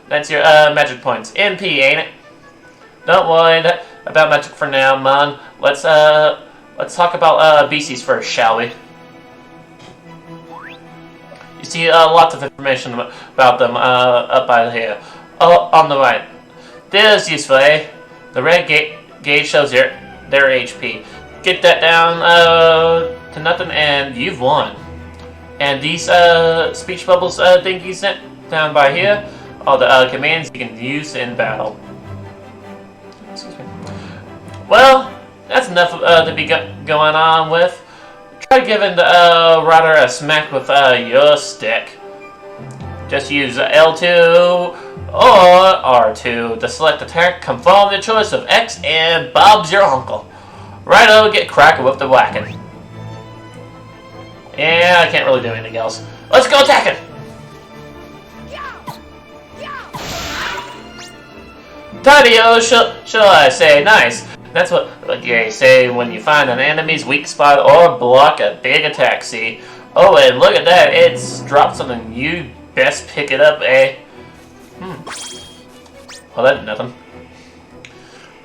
That's your magic points. MP, ain't it? Don't worry about magic for now, man. Let's talk about beasties first, shall we? You see lots of information about them up by here. Oh, on the right. This is useful, eh? The red gauge shows their HP. Get that down to nothing and you've won. And these speech bubbles thingies down by here are the commands you can use in battle. Excuse me. Well, that's enough to be going on with. Try giving the rider a smack with your stick. Just use L2 or R2 to select attack. Confirm the choice of X and Bob's your uncle. Righto, get cracking with the whacking. Yeah, I can't really do anything else. Let's go attacking! Tidy-o, shall I say, nice. That's what they say when you find an enemy's weak spot or block a big attack, see? Oh, and look at that, it's dropped something. You best pick it up, eh? Well, that did nothing.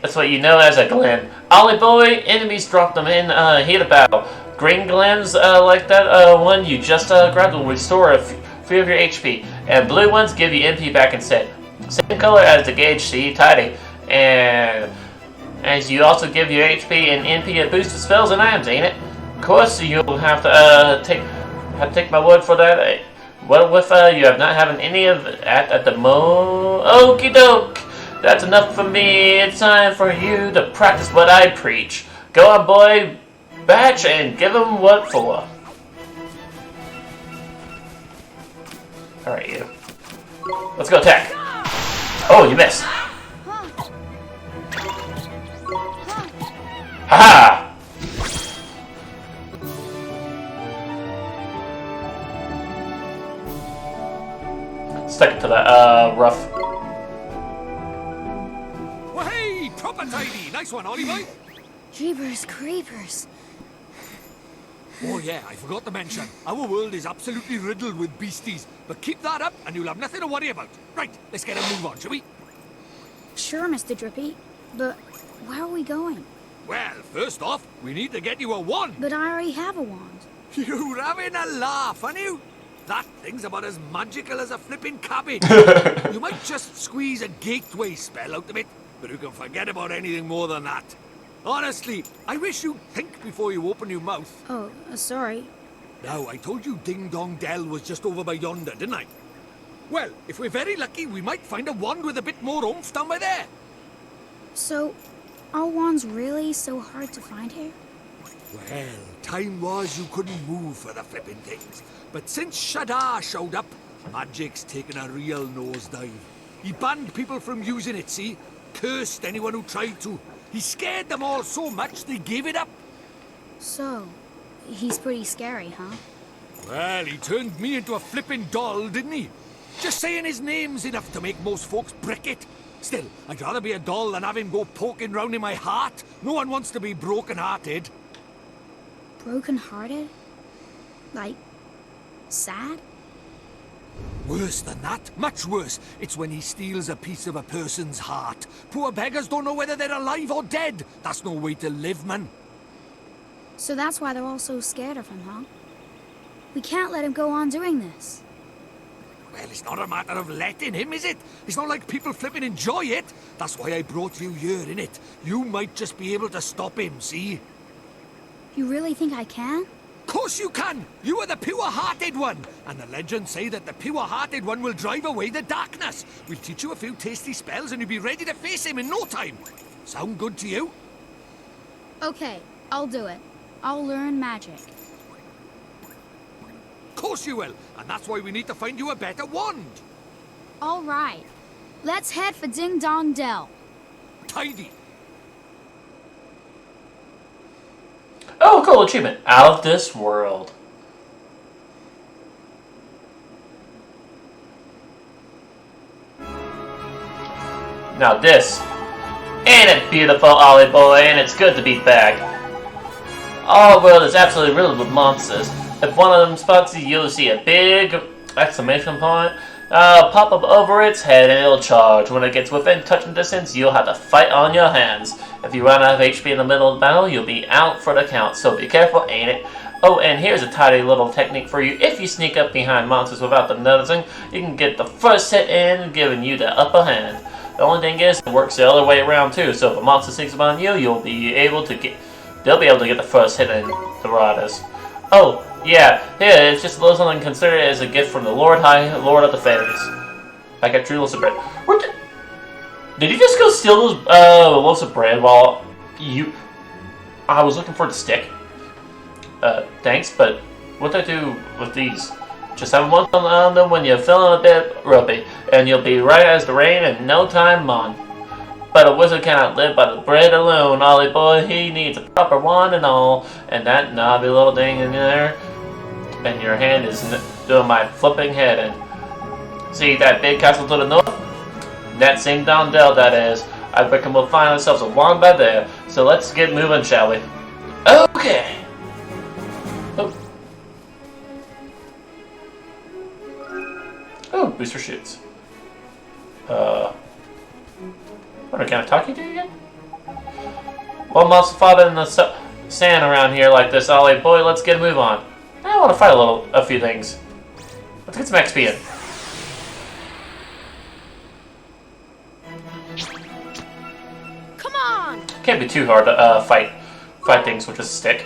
That's what you know as a Glen. Ollie boy, enemies drop them in heat of battle. Green Glens like that one you just grabbed will restore a few of your HP. And blue ones give you MP back instead. Same color as the gauge, see? Tidy. And as you also give your HP and NP a boost to spells and items, ain't it? Of course, you'll have to take my word for that. What with you have not having any of that at the Okie doke. That's enough for me. It's time for you to practice what I preach. Go on, boy. Batch and give them what for. Alright, you. Let's go attack. Oh, you missed. Haha! Stick it to that rough. Well, hey, proper tidy. Nice one, Ollie boy. Jeepers creepers. Oh yeah, I forgot to mention, our world is absolutely riddled with beasties, but keep that up and you'll have nothing to worry about. Right, let's get a move on, shall we? Sure, Mr. Drippy, but where are we going? Well, first off, we need to get you a wand. But I already have a wand. You're having a laugh, aren't you? That thing's about as magical as a flipping cabbage. You might just squeeze a gateway spell out of it, but you can forget about anything more than that. Honestly, I wish you'd think before you open your mouth. Oh, sorry. Now, I told you Ding Dong Dell was just over by yonder, didn't I? Well, if we're very lucky, we might find a wand with a bit more oomph down by there. So, are wands really so hard to find here? Well, time was you couldn't move for the flipping things. But since Shadar showed up, magic's taken a real nosedive. He banned people from using it, see? Cursed anyone who tried to. He scared them all so much they gave it up. So, he's pretty scary, huh? Well, he turned me into a flipping doll, didn't he? Just saying his name's enough to make most folks brick it. Still, I'd rather be a doll than have him go poking round in my heart. No one wants to be broken-hearted. Broken-hearted? Like, sad? Worse than that, much worse. It's when he steals a piece of a person's heart. Poor beggars don't know whether they're alive or dead. That's no way to live, man. So that's why they're all so scared of him, huh? We can't let him go on doing this. Well, it's not a matter of letting him, is it? It's not like people flipping enjoy it. That's why I brought you here, innit? You might just be able to stop him, see? You really think I can? Of course you can! You are the pure-hearted one! And the legends say that the pure-hearted one will drive away the darkness. We'll teach you a few tasty spells and you'll be ready to face him in no time. Sound good to you? Okay, I'll do it. I'll learn magic. Of course you will, and that's why we need to find you a better wand. All right. Let's head for Ding Dong Dell. Tidy. Oh, cool achievement. Out of this world. Now this. Ain't it beautiful, Ollie boy, and it's good to be back. Our world is absolutely riddled with monsters. If one of them spots you, you'll see a big exclamation point pop up over its head and it'll charge. When it gets within touching distance, you'll have to fight on your hands. If you run out of HP in the middle of the battle, you'll be out for the count, so be careful, ain't it? Oh, and here's a tidy little technique for you. If you sneak up behind monsters without them noticing, you can get the first hit in, giving you the upper hand. The only thing is, it works the other way around too, so if a monster sneaks up on you, they'll be able to get the first hit in the riders. Oh, yeah, here, it's just a little something considered as a gift from the Lord of the Fairies. I got 3 loaves of bread. Did you just go steal those loaves of bread while I was looking for the stick? Thanks, but what do I do with these? Just have one on them when you're feeling a bit ropey, and you'll be right as the rain in no time, mon. But a wizard cannot live by the bread alone. Ollie boy, he needs a proper wand and all, and that knobby little thing in there. And your hand is doing my flipping head. And see that big castle to the north? That same down dell, that is. I reckon we'll find ourselves a wand by there. So let's get moving, shall we? Okay. Oh, booster shoots. What kind of talk you do again? One month's father in the sand around here like this, Ollie. Boy, let's get a move on. I want to fight a few things. Let's get some XP in. Come on! Can't be too hard to fight things with just a stick.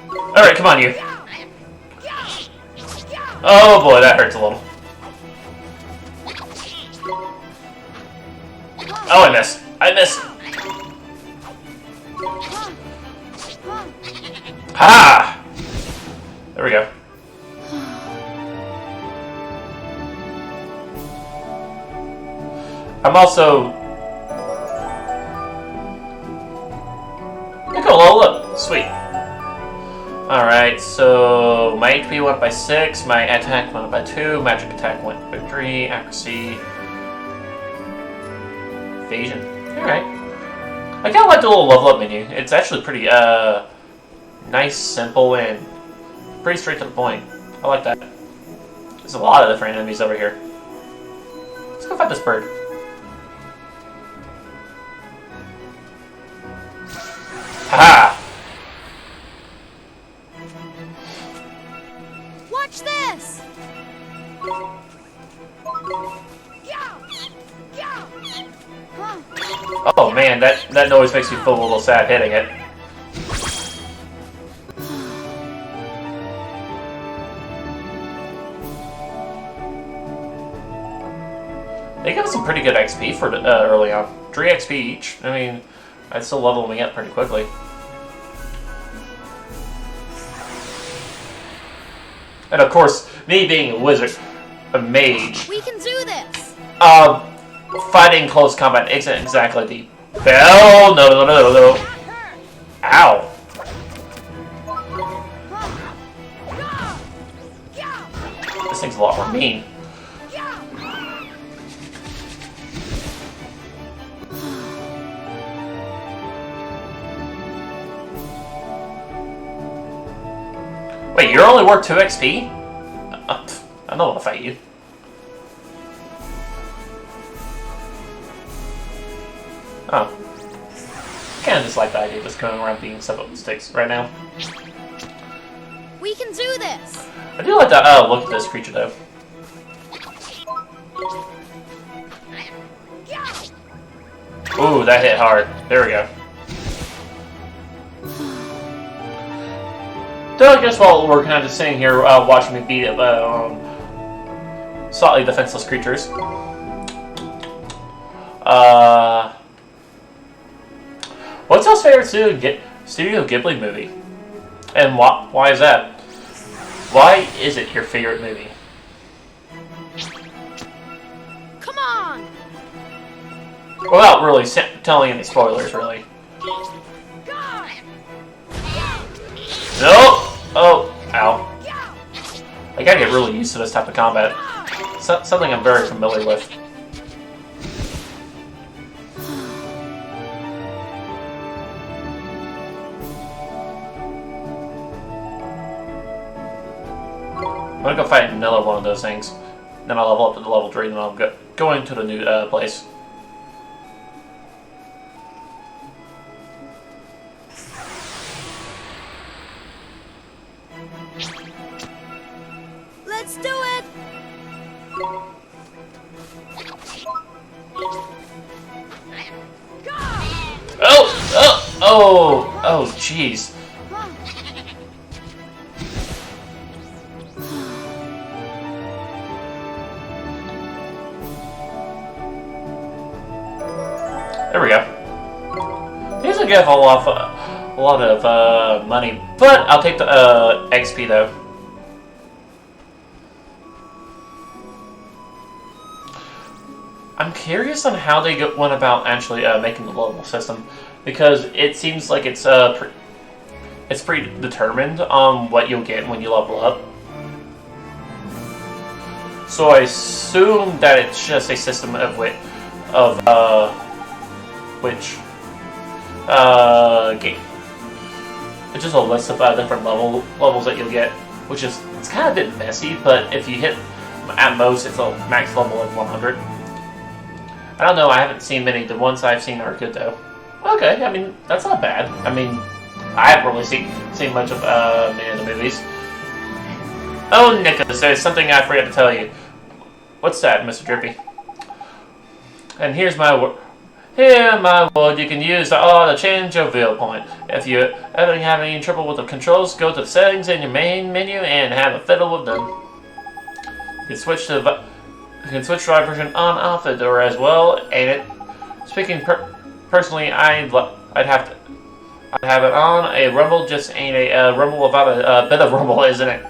Alright, come on, you. Oh boy, that hurts a little. Oh, I missed. I missed. Ha! There we go. I'm also... Look, level up. Sweet. Alright, so my HP went up by 6, my attack went up by 2, magic attack went by 3, accuracy, evasion. Alright. I kinda like the little level up menu. It's actually pretty nice, simple, and pretty straight to the point. I like that. There's a lot of different enemies over here. Let's go fight this bird. Haha! Watch this! Oh man, that noise makes me feel a little sad hitting it. They give us some pretty good XP for early on. 3 XP each. I mean, I'd still level me up pretty quickly. And of course, me being a wizard, a mage, We can do this! fighting close combat isn't exactly the bell. No, no, no, no, no. Ow. This thing's a lot more mean. Wait, you're only worth 2 XP? I don't want to fight you. Oh. Kinda just like the idea of just going around beating stuff up with sticks right now. We can do this! I do like the look at this creature though. Ooh, that hit hard. There we go. So I guess while we're kind of just sitting here watching me beat up slightly defenseless creatures. What's y'all's favorite Studio Ghibli movie? And why is that? Why is it your favorite movie? Come on! Without really telling any spoilers, really. Nope! Oh, ow. I gotta get really used to this type of combat. Something I'm very familiar with. I'm gonna go fight another one of those things. Then I'll level up to the level 3 and then I'll going to the new place. Let's do it! Oh, jeez. There we go. He doesn't give a lot of money, but I'll take the XP though. I'm curious on how they went about actually making the level system, because it seems like it's predetermined on what you'll get when you level up. So I assume that it's just a system of which game. It's just a list of different levels that you'll get, which is it's kind of a bit messy. But if you hit at most, it's a max level of 100. I don't know. I haven't seen many. The ones I've seen are good though. Okay, I mean that's not bad. I mean, I haven't really seen much of many of the movies. Oh, Nicholas, there's something I forgot to tell you. What's that, Mr. Drippy? And here's my word. Here, my word, you can use to change your viewpoint. If you ever have any trouble with the controls, go to the settings in your main menu and have a fiddle with them. You can switch to drive version on, off the door as well. Ain't it? Speaking personally, I'd have it on. A rumble just ain't a rumble without a bit of rumble, isn't it?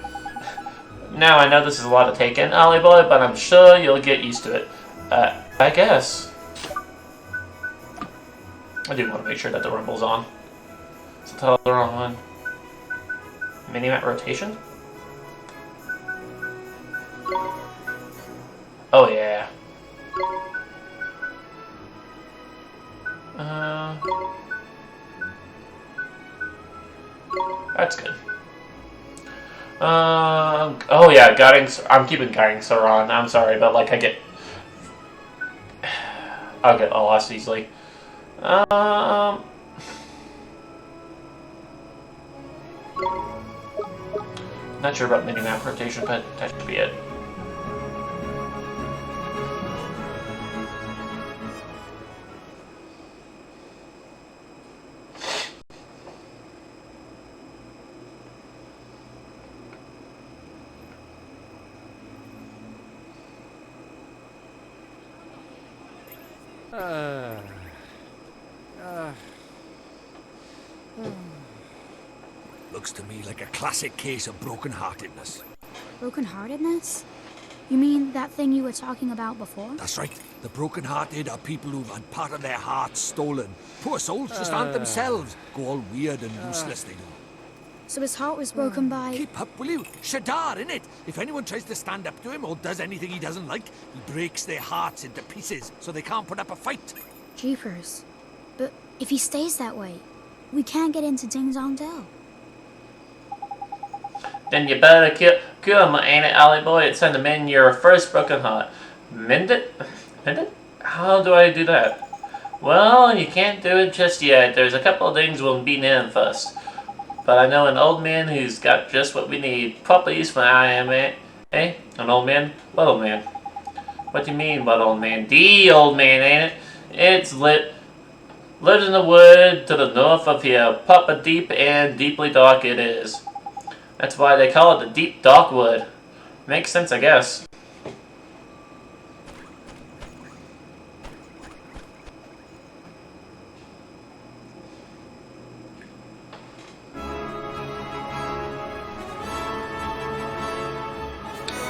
Now, I know this is a lot to take in, Ollie boy, but I'm sure you'll get used to it. I guess. I do want to make sure that the rumble's on. So tell the wrong one. Minimap rotation? Oh, yeah. That's good. Oh yeah, I'm keeping guiding Sir on. I'm sorry, but like I'll get lost easily. Not sure about minimap rotation, but that should be it. Looks to me like a classic case of broken-heartedness. Broken-heartedness? You mean that thing you were talking about before? That's right. The broken-hearted are people who've had part of their hearts stolen. Poor souls just aren't themselves. Go all weird and useless, they do. So his heart was broken by... Keep up, will you? Shadar, innit? If anyone tries to stand up to him or does anything he doesn't like, he breaks their hearts into pieces so they can't put up a fight. Jeepers. But if he stays that way, we can't get into Ding Dong Dell. Then you better cure him, ain't it, Ollie boy? It's send him in your first broken heart. Mend it? Mend it? How do I do that? Well, you can't do it just yet. There's a couple of things we'll beat in first. But I know an old man who's got just what we need. Proper use for I am, eh? Eh? An old man? What old man? What do you mean, what old man? The old man, ain't it? It's lives in the wood to the north of here. Proper deep and deeply dark it is. That's why they call it the deep dark wood. Makes sense, I guess.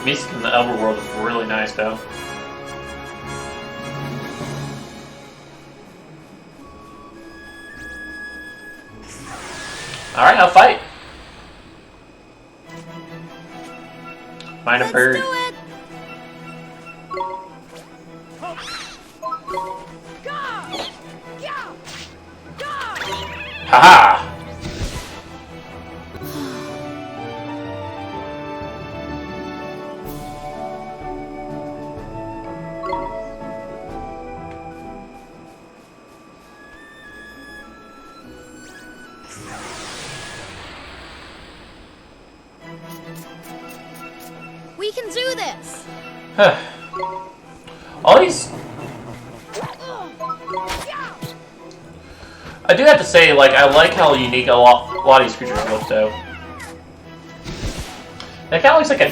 Music in the overworld is really nice, though. Alright, I'll fight. Mind a bird. Let's do it! Haha! We can do this! All these... I do have to say, like, I like how unique a lot of these creatures look, though. That kind of looks like a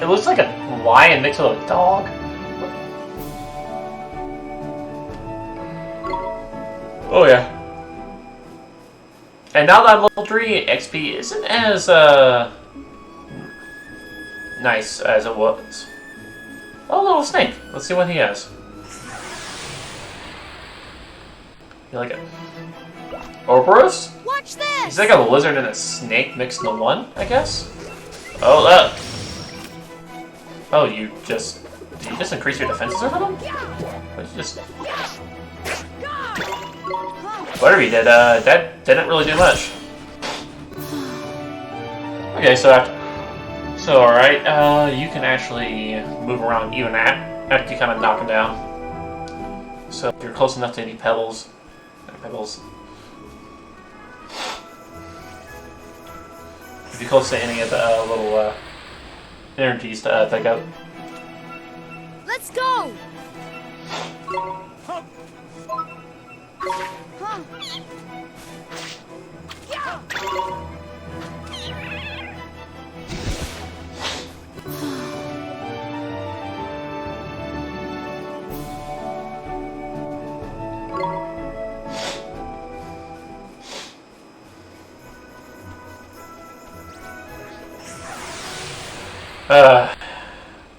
it looks like a lion mixed with a dog. Oh, yeah. And now that I'm level 3, XP isn't as, nice as it was. Oh, little snake. Let's see what he has. You like it? Ouroboros? Watch this! He's like a lizard and a snake mixed into one, I guess? Oh, oh, did you just increase your defenses over them? Or did you just... Whatever you did, that didn't really do much. Okay, so alright, you can actually move around even after you kind of knock him down. So if you're close enough to any pebbles, if you're close to any of the little energies to pick up. Let's go!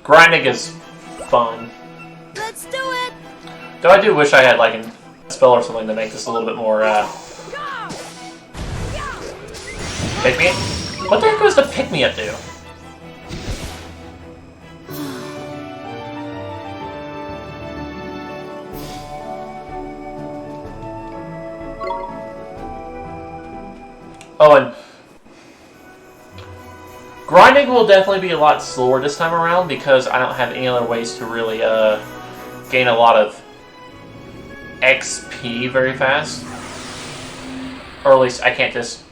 Grinding is fun. Let's do it! Though I do wish I had like a spell or something to make this a little bit more pick me up? What the heck was the pick me up do? Oh, and grinding will definitely be a lot slower this time around because I don't have any other ways to really gain a lot of XP very fast. Or at least I can't just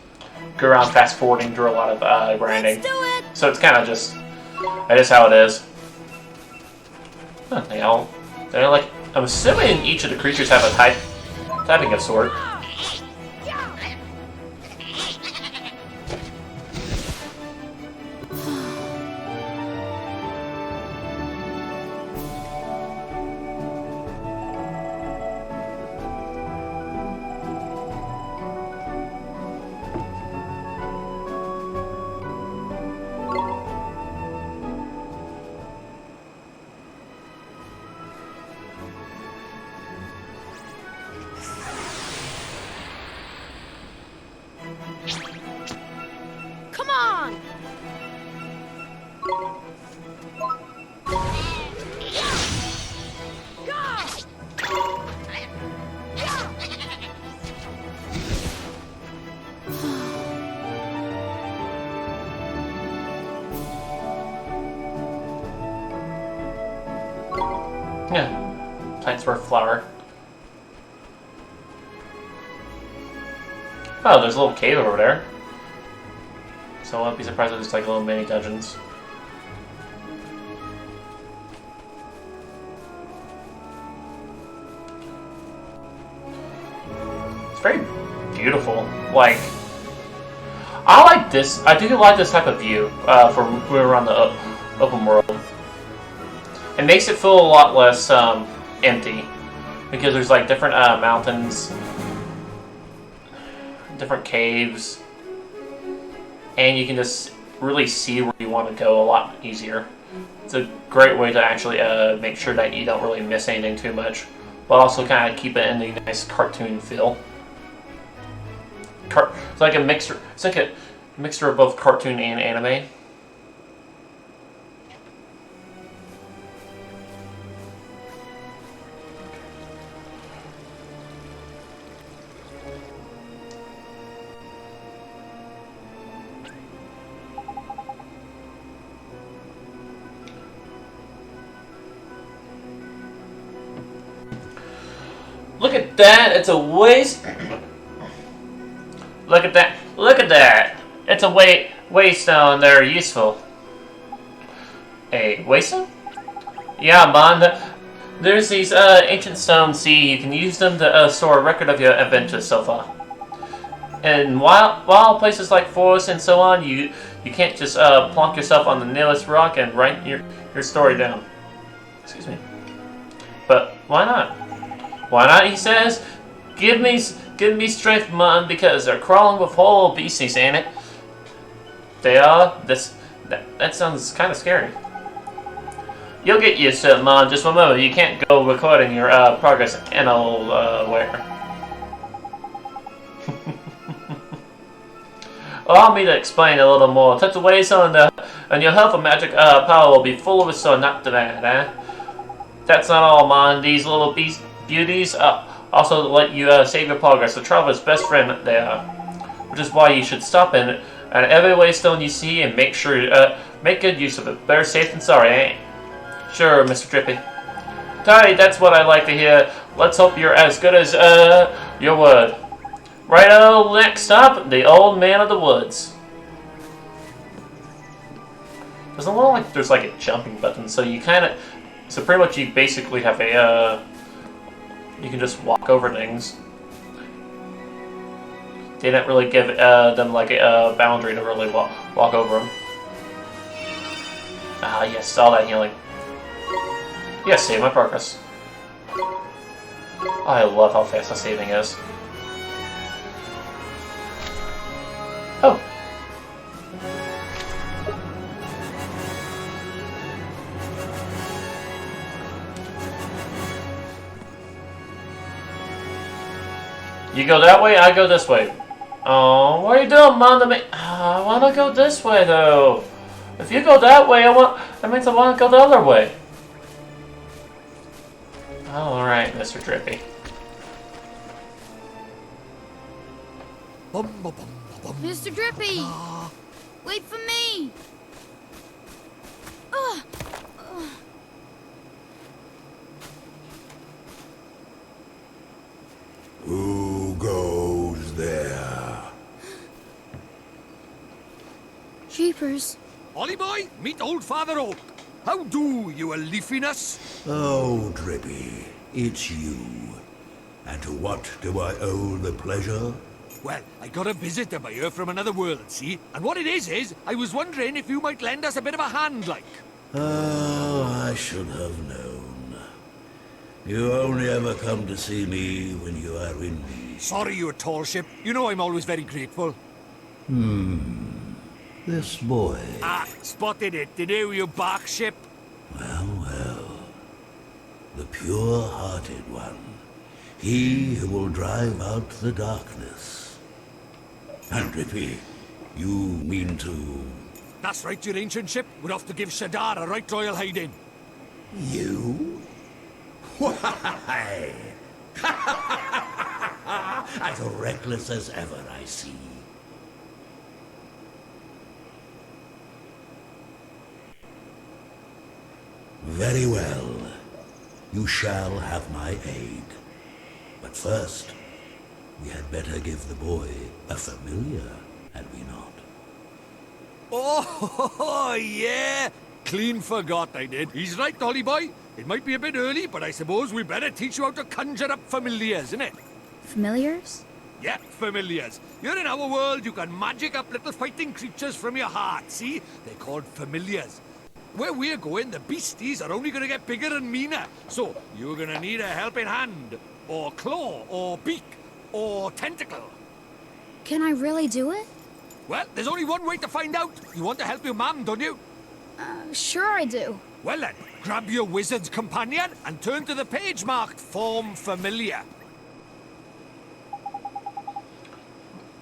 go around fast forwarding through a lot of grinding. Let's do it! So it's kind of just, that is how it is. Now, they're like, I'm assuming each of the creatures have a typing of sort. Come on! Yeah, plants worth flower. Oh, there's a little cave over there. So I won't be surprised if there's like little mini dungeons. It's very beautiful. Like, I like this. I do like this type of view for when we're on the open world. It makes it feel a lot less empty because there's like different mountains, different caves, and you can just really see where you want to go a lot easier. It's a great way to actually make sure that you don't really miss anything too much, but also kind of keep it in the nice cartoon feel. It's like a mixture. It's like a mixture of both cartoon and anime. Look at that! It's a waste. Look at that! Look at that! It's a waystone. They're useful. A waystone? Yeah, man. There's these ancient stones. See, you can use them to store a record of your adventures so far. And while places like forests and so on, you can't just plonk yourself on the nearest rock and write your story down. Excuse me. But why not? Why not, he says? Give me strength, man, because they're crawling with whole beasties, ain't it? They are? That sounds kind of scary. You'll get used to it, man. Just remember, you can't go recording your progress anywhere. allow me to explain a little more. Touch away son, and your health and magic power will be full of a sun, not demand, eh? That's not all, man. These little beauties also let you save your progress. The traveler's best friend they are. Which is why you should stop in at every waystone you see and make good use of it. Better safe than sorry, ain't? Sure, Mr. Drippy. Tight, that's what I like to hear. Let's hope you're as good as your word. Righto, next stop, the old man of the woods. Doesn't look like there's like a jumping button, so you pretty much you basically have you can just walk over things. They didn't really give them like a boundary to really walk over them. Ah, yes, all that healing. Yes, save my progress. Oh, I love how fast the saving is. Oh. You go that way, I go this way. Oh, what are you doing, man? I want to go this way, though. If you go that way, that means I want to go the other way. Alright, Mr. Drippy. Mr. Drippy! Wait for me! Ugh. Who goes there? Jeepers. Ollie boy, meet old Father Oak. How do, you a leafiness? Oh, Drippy, it's you. And to what do I owe the pleasure? Well, I got a visitor by here from another world, see? And what it is I was wondering if you might lend us a bit of a hand, like. Oh, I should have known. You only ever come to see me when you are in need. Sorry, you tall ship. You know I'm always very grateful. This boy. Ah, spotted it. Did you bark ship? Well. The pure-hearted one. He who will drive out the darkness. And Drippy, you mean to... That's right, your ancient ship. We're off to give Shadar a right royal hiding. You? Why? As reckless as ever, I see. Very well. You shall have my aid. But first, we had better give the boy a familiar, had we not? Oh, yeah! Clean forgot I did. He's right, Ollie boy. It might be a bit early, but I suppose we better teach you how to conjure up familiars, innit? Familiars? Yeah, familiars. Here in our world, you can magic up little fighting creatures from your heart, see? They're called familiars. Where we're going, the beasties are only gonna get bigger and meaner. So, you're gonna need a helping hand, or claw, or beak, or tentacle. Can I really do it? Well, there's only one way to find out. You want to help your mum, don't you? Sure I do. Well then, grab your wizard's companion and turn to the page marked Form Familiar.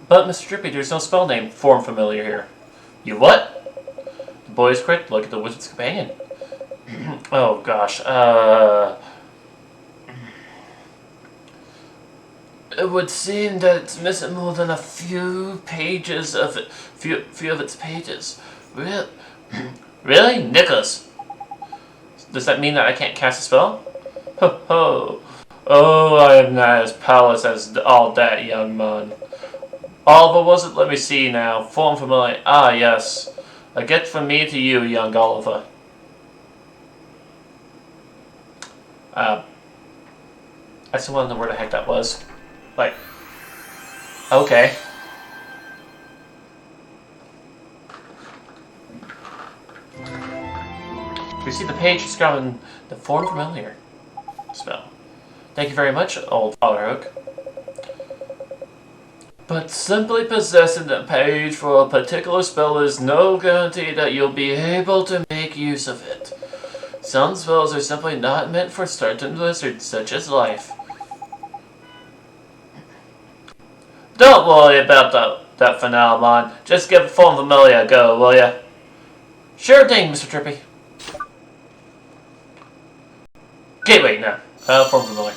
But, Mr. Drippy, there's no spell name Form Familiar here. You what? The boy is quick. Look at the wizard's companion. Oh, gosh. It would seem that it's missing more than a few pages of it. Few of its pages. Really? Nicholas? Does that mean that I can't cast a spell? Ho ho. Oh, I am not as powerless as all that, young man. Oliver, was it? Let me see now. Form familiar. Ah, yes. A gift from me to you, young Oliver. I still want to know where the heck that was. Like, okay. We see the page describing the Form Familiar spell. Thank you very much, old Father Oak. But simply possessing the page for a particular spell is no guarantee that you'll be able to make use of it. Some spells are simply not meant for certain wizards, such as life. Don't worry about that for now, Mon. Just give Form Familiar a go, will ya? Sure thing, Mr. Trippy. Okay, wait, no. Form Familiar.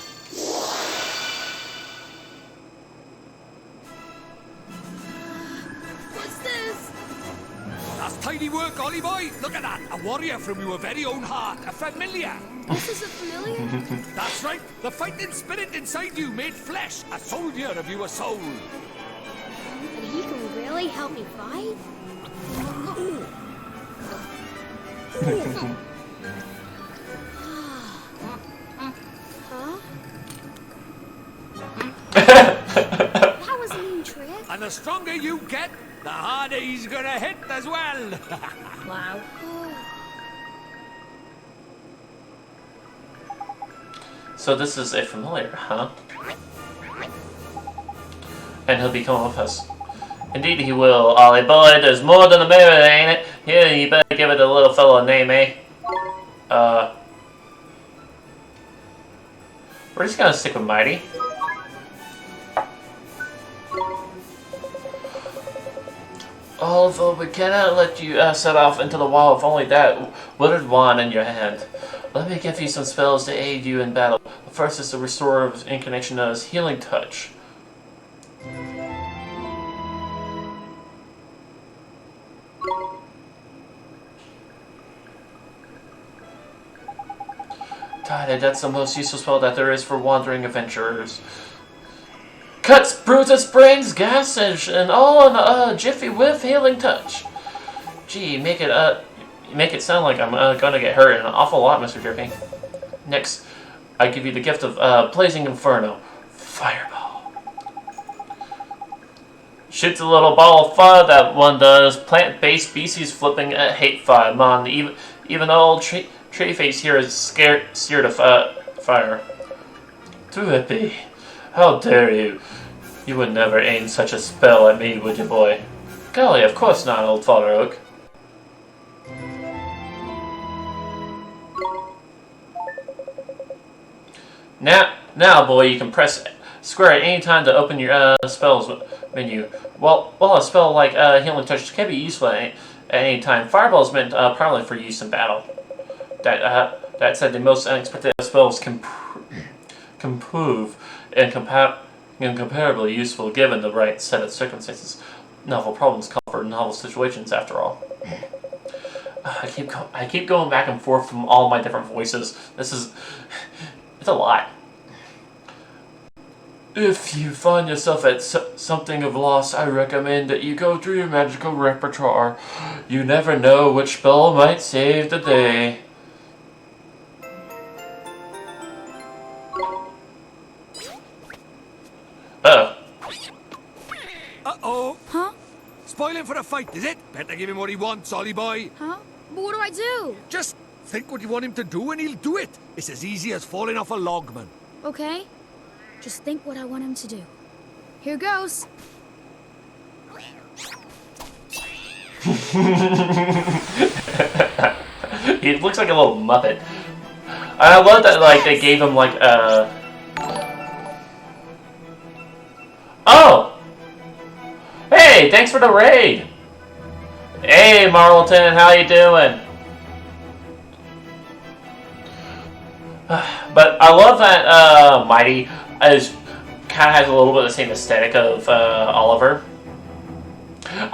What's this? That's tidy work, Ollie boy. Look at that. A warrior from your very own heart. A familiar. This is a familiar? That's right. The fighting spirit inside you made flesh. A soldier of your soul. And he can really help me fight? Huh? That was a mean trick. And the stronger you get, the harder he's gonna hit as well. Wow. So this is a familiar, huh? And he'll be coming with us. Indeed he will, Ollie boy. There's more than a mirror, ain't it? Here, you better give it a little fellow a name, eh? We're just gonna stick with Mighty. Although we cannot let you set off into the wild with only that withered wand in your hand. Let me give you some spells to aid you in battle. The first is the restorative incarnation known as Healing Touch. God, that's the most useful spell that there is for wandering adventurers. Cuts, bruises, sprains, gasses, and all in a jiffy with Healing Touch. Gee, make it sound like I'm gonna get hurt an awful lot, Mr. Drippy. Next, I give you the gift of Blazing Inferno. Fireball. Shoots a little ball of fire, that one does. Plant-based species flipping at hate fire. Man, even old tree face here is seared of fire. Drippy, how dare you? You would never aim such a spell at me, would you, boy? Golly, of course not, old Father Oak. Now, boy, you can press square at any time to open your spells menu. While a spell like Healing Touch can be useful at any time, Fireball is meant primarily for use in battle. That said, the most unexpected spells can prove incomparably useful given the right set of circumstances. Novel problems call for novel situations, after all. I keep going back and forth from all my different voices. It's a lot. If you find yourself at something of loss, I recommend that you go through your magical repertoire. You never know which spell might save the day. Uh-oh. Huh? Spoiling for a fight, is it? Better give him what he wants, Ollie boy. Huh? But what do I do? Just think what you want him to do and he'll do it. It's as easy as falling off a log, man. Okay. Just think what I want him to do. Here goes. He looks like a little Muppet. I love that, like, they gave him, like, Oh! Hey, thanks for the raid! Hey, Marlton, how you doing? But I love that, Mighty kind of has a little bit of the same aesthetic of, Oliver.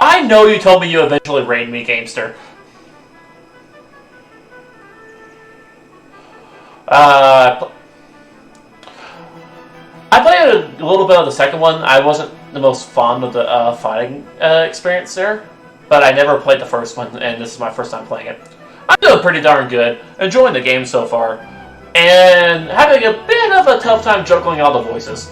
I know you told me you eventually raid me, Gamester. I played a little bit of the second one. I wasn't the most fond of the fighting experience there, but I never played the first one, and this is my first time playing it. I'm doing pretty darn good, enjoying the game so far, and having a bit of a tough time juggling all the voices.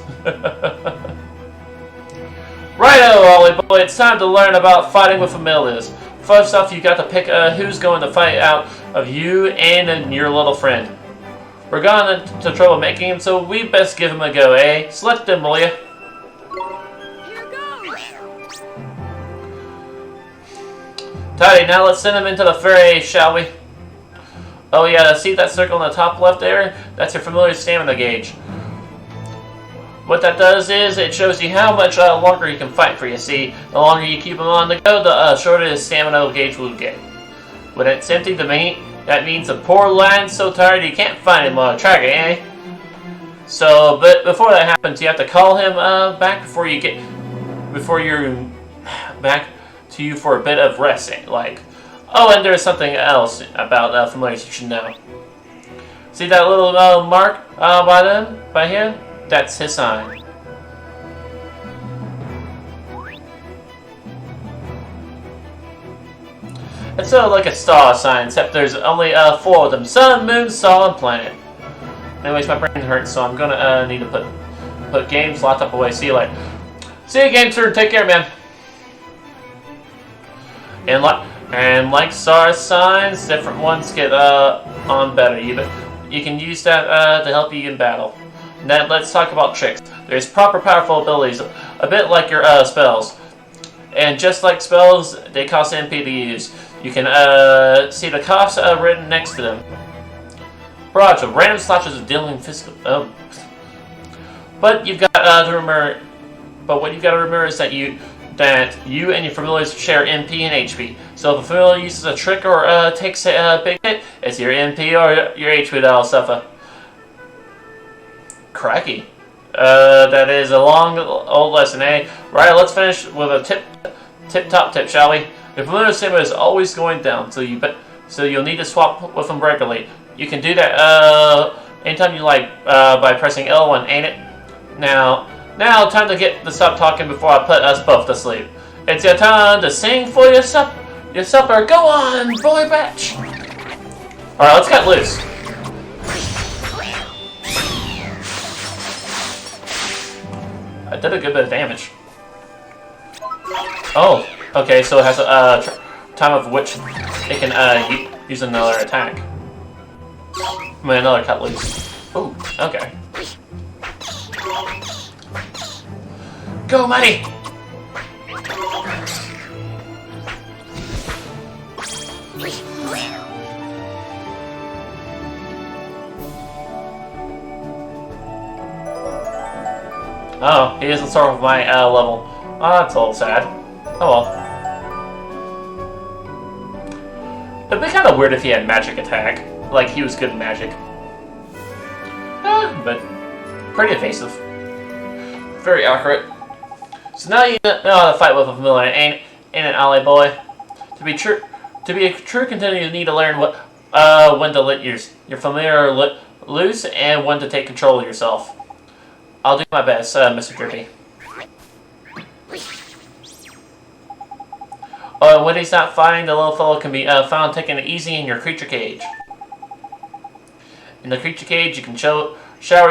Righto, Ollie boy, it's time to learn about fighting with familiars. First off, you got to pick who's going to fight out of you and your little friend. We're going into trouble making him, so we best give him a go, eh? Select them, will ya? Here goes! Tidy, now let's send him into the fray, shall we? Oh yeah, see that circle in the top left there? That's your familiar stamina gauge. What that does is it shows you how much longer you can fight for. You see, the longer you keep him on the go, the shorter his stamina gauge will get. When it's empty, that means the poor lad's so tired he can't find him on a tracker, eh? So, but before that happens, you have to call him back before you're back to you for a bit of rest. Like, oh, and there's something else about familiars you should know. See that little mark by him? That's his sign. It's sort of like a star sign, except there's only 4 of them: sun, moon, star, and planet. Anyways, my brain hurts, so I'm gonna need to put games laptop away. See you later. See you, game turn. Take care, man. And like star signs, different ones get on better. You can use that to help you in battle. Now let's talk about tricks. There's proper powerful abilities, a bit like your spells. And just like spells, they cost MP to use. You can see the cost written next to them. Barrage of random slashes of dealing physical. But you've got to remember. But what you've got to remember is that you and your familiars share MP and HP. So if a familiar uses a trick or takes a big hit, it's your MP or your HP that'll suffer. Cracky. That is a long old lesson, eh? Right, let's finish with a tip-top tip, shall we? Your familiar stamina is always going down, so you'll need to swap with them regularly. You can do that anytime you like by pressing L1, ain't it? Now, time to stop talking before I put us both to sleep. It's your time to sing for your supper. Go on, boy batch. All right, let's cut loose. I did a good bit of damage. Oh, okay, so it has a time of which it can use another attack. I mean, another cut loose. Ooh, okay. Go, Mighty! Oh, he isn't sort of my level. Oh, that's a little sad. Oh well. It'd be kind of weird if he had magic attack. Like, he was good at magic. But pretty evasive. Very accurate. So now you know how to fight with a familiar, ain't it, Ollie boy? To be a true contender, you need to learn when to let your familiar loose and when to take control of yourself. I'll do my best, Mr. Drippy. Oh, and when he's not fighting, the little fellow can be found taking it easy in your creature cage. In the creature cage, you can shower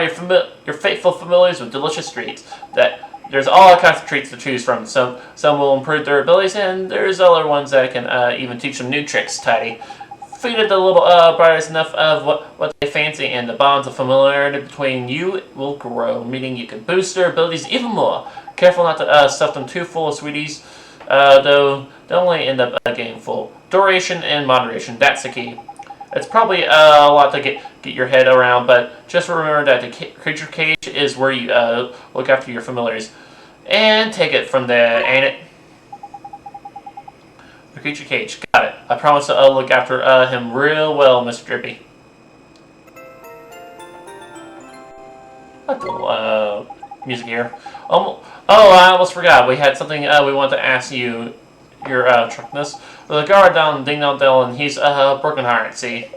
your faithful familiars with delicious treats. There's all kinds of treats to choose from. Some will improve their abilities, and there's other ones that can even teach them new tricks. Tidy. Feed it a little bright enough of what they fancy, and the bonds of familiarity between you will grow, meaning you can boost their abilities even more. Careful not to stuff them too full of sweeties, though they'll only end up getting full. Duration and moderation, that's the key. It's probably a lot to get your head around, but just remember that the creature cage is where you look after your familiars. And take it from there, ain't it? The creature cage, got it. I promise to look after him real well, Mr. Drippy. What the music here? Oh, I almost forgot. We had something we wanted to ask you. Your truckness. There's a guard down Ding Dong Dell, and he's broken hearted, see?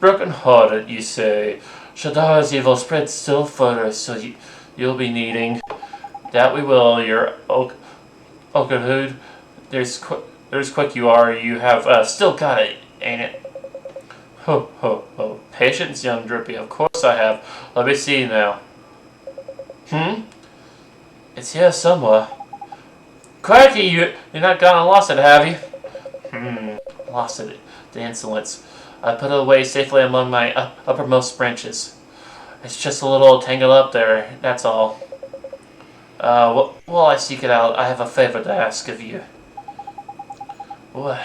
Broken hearted, you say? Shadar's evil spreads still further, so you'll be needing. That we will, your Oakenhood. There's quick you are, you have still got it, ain't it? Ho, ho, ho. Patience, young Drippy, of course I have. Let me see now. It's here somewhere. Cracky, you're not gone and lost it, have you? Lost it. The insolence. I put it away safely among my uppermost branches. It's just a little tangled up there, that's all. While I seek it out, I have a favor to ask of you. Well,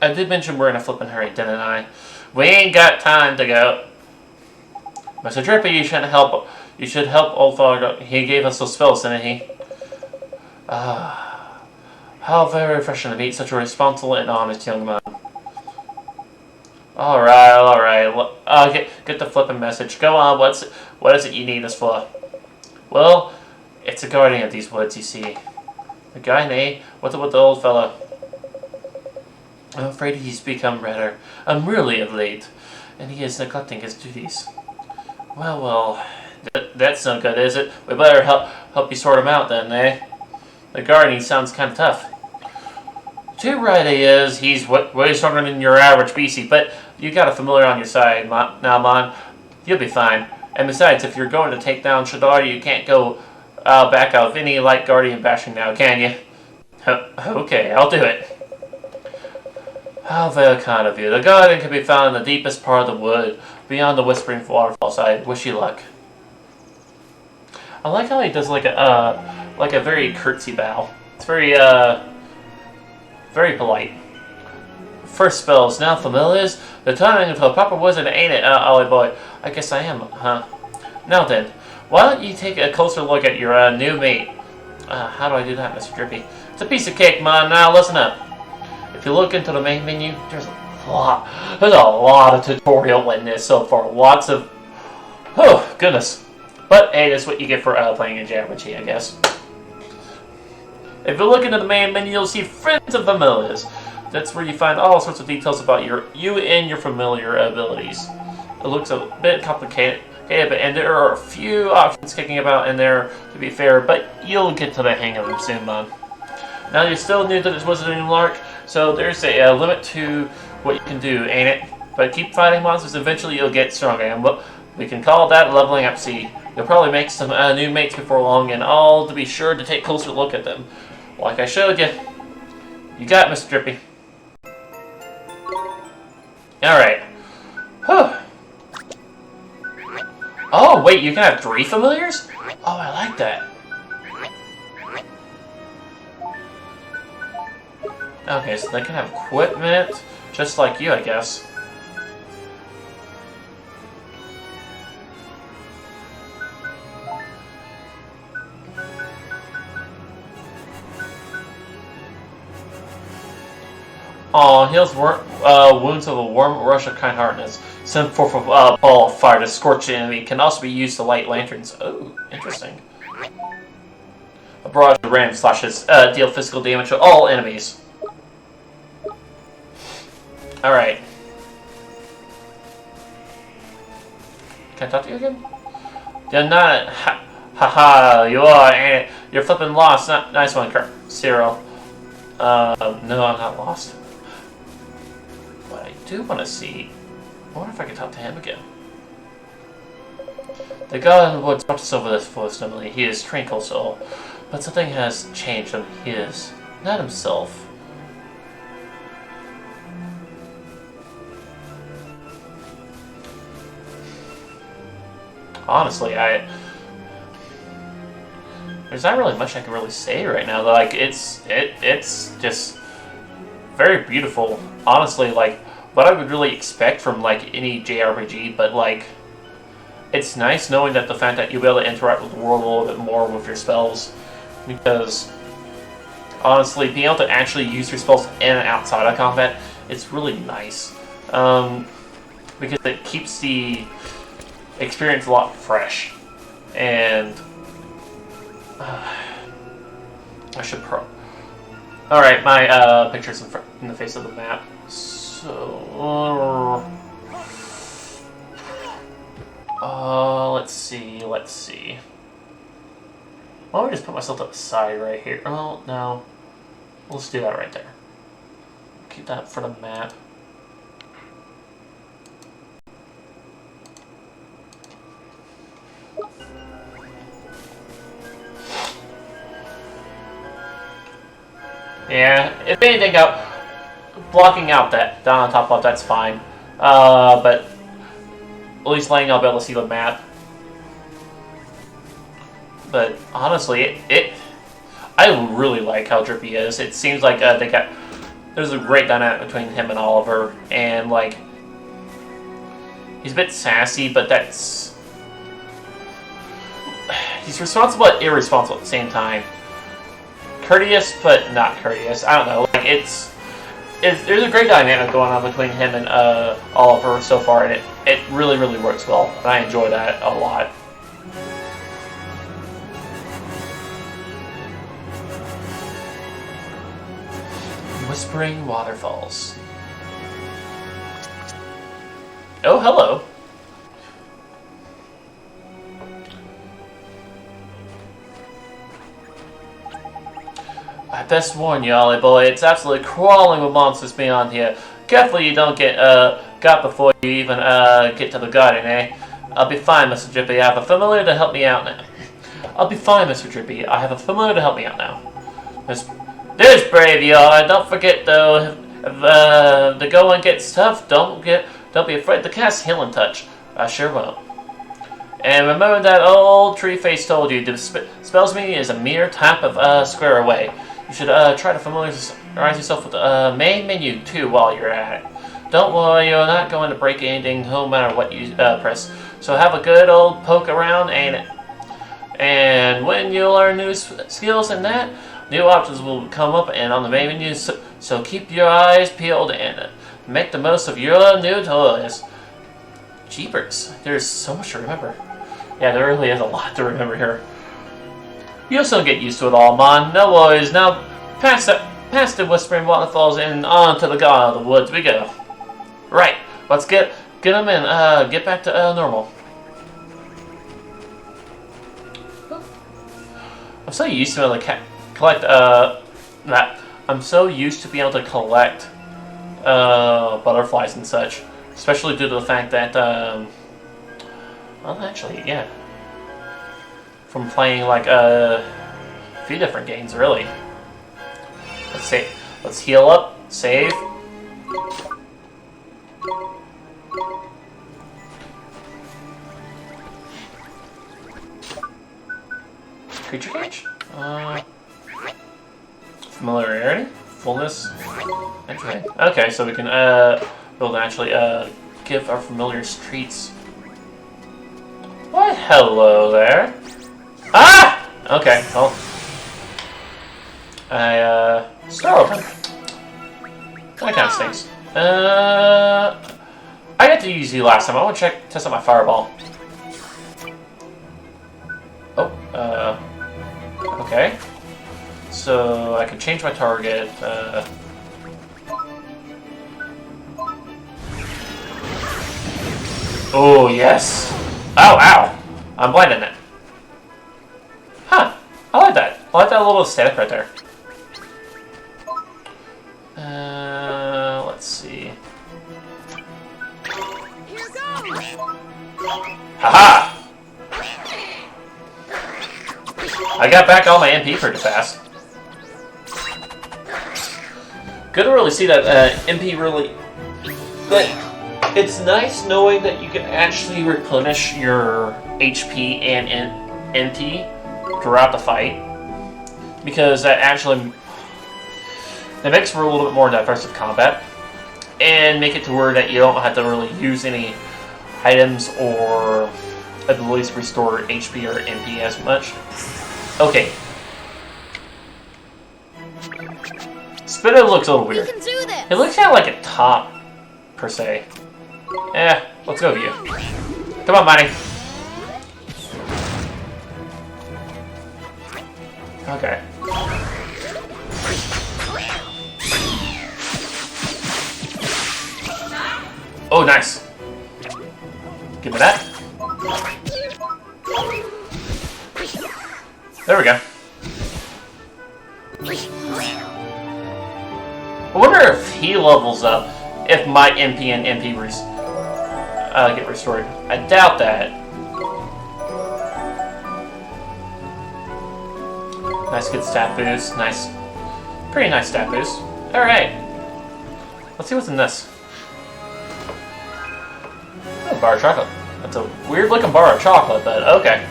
I did mention we're in a flippin' hurry, didn't I? We ain't got time to go. Mr. Drippy, you shouldn't help You should help old father. He gave us those spells, didn't he? How very refreshing to meet such a responsible and honest young man. Alright. Get the flipping message. Go on, what is it you need us for? Well, it's a guardian of these woods, you see. The guy, eh? What's up with the old fella? I'm afraid he's become rather unruly of late, and he is neglecting his duties. Well, that's no good, is it? We better help you sort him out then, eh? The guardian sounds kind of tough. Too right he is. He's way stronger than your average BC, but you got a familiar on your side now, Mon. You'll be fine. And besides, if you're going to take down Shadar, you can't go back out of any light guardian bashing now, can you? Okay, I'll do it. How very kind of you. The guardian can be found in the deepest part of the wood, beyond the Whispering Waterfalls. I wish you luck. I like how he does like a very curtsy bow. It's very polite. First spells, now familiars. The turning into a proper wizard, ain't it, Ollie boy? I guess I am, huh? Now then, why don't you take a closer look at your new mate? How do I do that, Mr. Drippy? It's a piece of cake, man. Now listen up. If you look into the main menu, there's a lot of tutorial in this so far. Lots of, oh goodness. But hey, that's what you get for playing in JRPG, I guess. If you look into the main menu, you'll see Friends and Familiars. That's where you find all sorts of details about you and your familiar abilities. It looks a bit complicated, and there are a few options kicking about in there, to be fair, but you'll get to the hang of them soon, man. Now, you're still new to this Wizarding Lark, so there's a limit to what you can do, ain't it? But keep fighting monsters, eventually you'll get stronger, and we can call that leveling up. See, you'll probably make some new mates before long, and all to be sure to take a closer look at them. Like I showed you. You got it, Mr. Drippy. Alright. Oh, wait, you can have 3 familiars? Oh, I like that. Okay, so they can have equipment, just like you, I guess. Aw, heals wounds of a warm rush of kind-heartedness. Send forth a ball of fire to scorch the enemy. Can also be used to light lanterns. Oh, interesting. A barrage of random slashes deal physical damage to all enemies. Alright. Can I talk to you again? You're not... Haha, you are, ain't it? You're flipping lost. Nice one, Cyril. No, I'm not lost. What I do want to see... I wonder if I can talk to him again. The god in the woods brought us over this forest, Emily. He is tranquil soul. But something has changed him. He is not himself. Honestly, there's not really much I can really say right now. Like, it's just very beautiful. Honestly, like, what I would really expect from, like, any JRPG, but, like, it's nice knowing that the fact that you'll be able to interact with the world a little bit more with your spells, because, honestly, being able to actually use your spells in and outside of combat, it's really nice, because it keeps the experience a lot fresh, and I should Alright, my picture's in the face of the map. So let's see. Why don't we just put myself to the side right here? Oh no. Let's do that right there. Keep that for the map. Yeah, if anything, blocking out that down on top left, that's fine. But at least letting I'll be able to see the map. But honestly, I really like how Drippy is. It seems like there's a great dynamic between him and Oliver, and like he's a bit sassy, but He's responsible but irresponsible at the same time. Courteous but not courteous. I don't know. Like there's a great dynamic going on between him and Oliver so far, and it really works well. And I enjoy that a lot. Whispering Waterfalls. Oh, hello. I best warn you, Ollie boy, it's absolutely crawling with monsters beyond here. Careful you don't get got before you even get to the garden, eh? I'll be fine, Mr. Drippy. I have a familiar to help me out now. I'll be fine, Mr. Drippy. I have a familiar to help me out now. There's brave, y'all. Don't forget though, if the going gets tough, don't be afraid to cast Healing Touch. I sure won't. And remember that old tree face told you, spells meaning is a mere tap of square away. You should try to familiarize yourself with the main menu too while you're at it. Don't worry, you're not going to break anything no matter what you press. So have a good old poke around, and when you learn new skills and that, new options will come up and on the main menu. So keep your eyes peeled and make the most of your new toys. Jeepers, there's so much to remember. Yeah, there really is a lot to remember here. You'll soon get used to it all, Mon. No worries. Now, past the Whispering Waterfalls and on to the God of the Woods we go. Right. Let's get them in. Get back to normal. I'm so used to being able to collect that. I'm so used to being able to collect butterflies and such, especially due to the fact that well, actually, yeah. From playing like a few different games, really. Let's see. Let's heal up. Save. Creature cage. Familiarity. Fullness. Entry. Okay, so we can build and actually give our familiars treats. Why, hello there. Ah! Okay, well. Store open. That kind of stinks. I got to use you last time. I want to test out my fireball. Oh, okay. So I can change my target. Oh, yes. Oh, ow. I'm blinding it. Huh. I like that. I like that little static right there. Let's see. Here goes! Haha! I got back all my MP pretty fast. Good to really see that MP really... But it's nice knowing that you can actually replenish your HP and NT throughout the fight. Because that actually... It makes for a little bit more diverse combat. And make it to where that you don't have to really use any items or abilities to restore HP or MP as much. Okay. Spinner looks a little weird. We can do this. It looks kind of like a top, per se. Let's go with you. Come on, Monty. Okay. Oh, nice. Give me that. There we go. I wonder if he levels up if my MP and MP get restored. I doubt that. Nice, good stat boost. Nice. Pretty nice stat boost. Alright. Let's see what's in this. Oh, bar of chocolate. That's a weird looking bar of chocolate, but okay.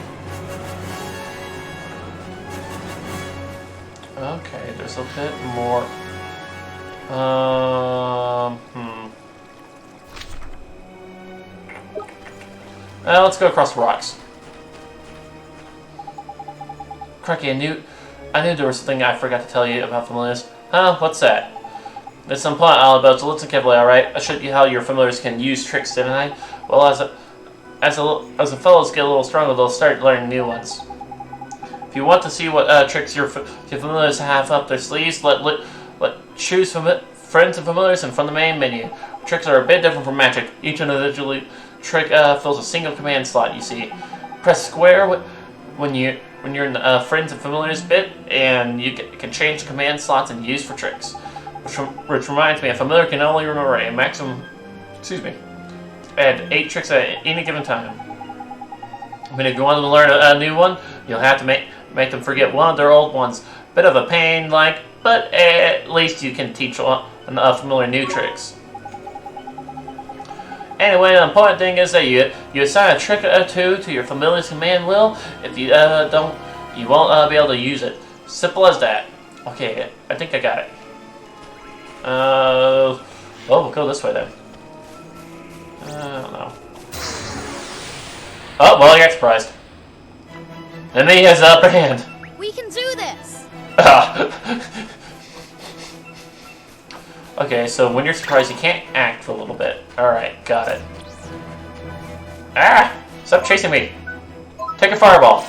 Okay, there's a bit more. Let's go across the rocks. Crikey, I knew there was something I forgot to tell you about familiars. Huh? What's that? There's some point, Alibel, so listen carefully, alright? I showed you how your familiars can use tricks, didn't I? Well, as the fellows get a little stronger, they'll start learning new ones. If you want to see what tricks your familiars have up their sleeves, let choose from friends and familiars and from the main menu. Tricks are a bit different from magic. Each individual trick fills a single command slot, you see. Press square when you're in the friends and familiars bit, and you can change the command slots and use for tricks. Which reminds me, a familiar can only remember a maximum, add 8 tricks at any given time. I mean, if you want them to learn a new one, you'll have to make them forget one of their old ones. Bit of a pain, but at least you can teach a familiar new tricks. Anyway, the important thing is that you assign a trick or two to your familiar's command wheel. If you don't, you won't be able to use it. Simple as that. Okay, I think I got it. Well, we'll go this way then. I don't know. Oh, well, I got surprised. And he has the upper hand. We can do this! Okay, so when you're surprised, you can't act for a little bit. Alright, got it. Ah! Stop chasing me! Take a fireball.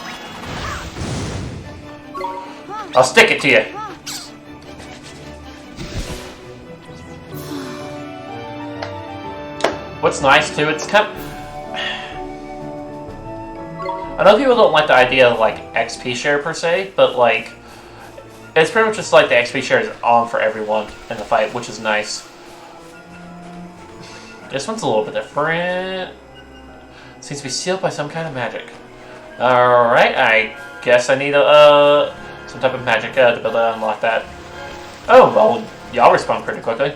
I'll stick it to you. What's nice too, it's kind of... I know people don't like the idea of XP share per se, but it's pretty much just the XP share is on for everyone in the fight, which is nice. This one's a little bit different. Seems to be sealed by some kind of magic. Alright, I guess I need some type of magic to be able to unlock that. Oh, well, y'all respawn pretty quickly.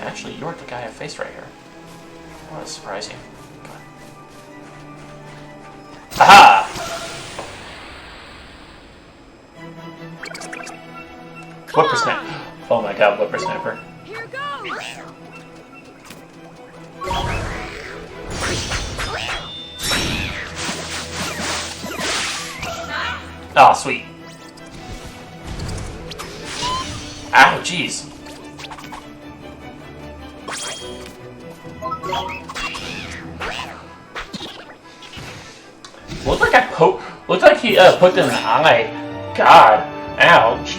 Actually, you're the guy I faced right here. What a surprising. Aha! Whippersnapper. Oh my god, Whippersnapper. Here goes! Oh, sweet. Ow, jeez. Looked like he poked in the eye. God, ouch.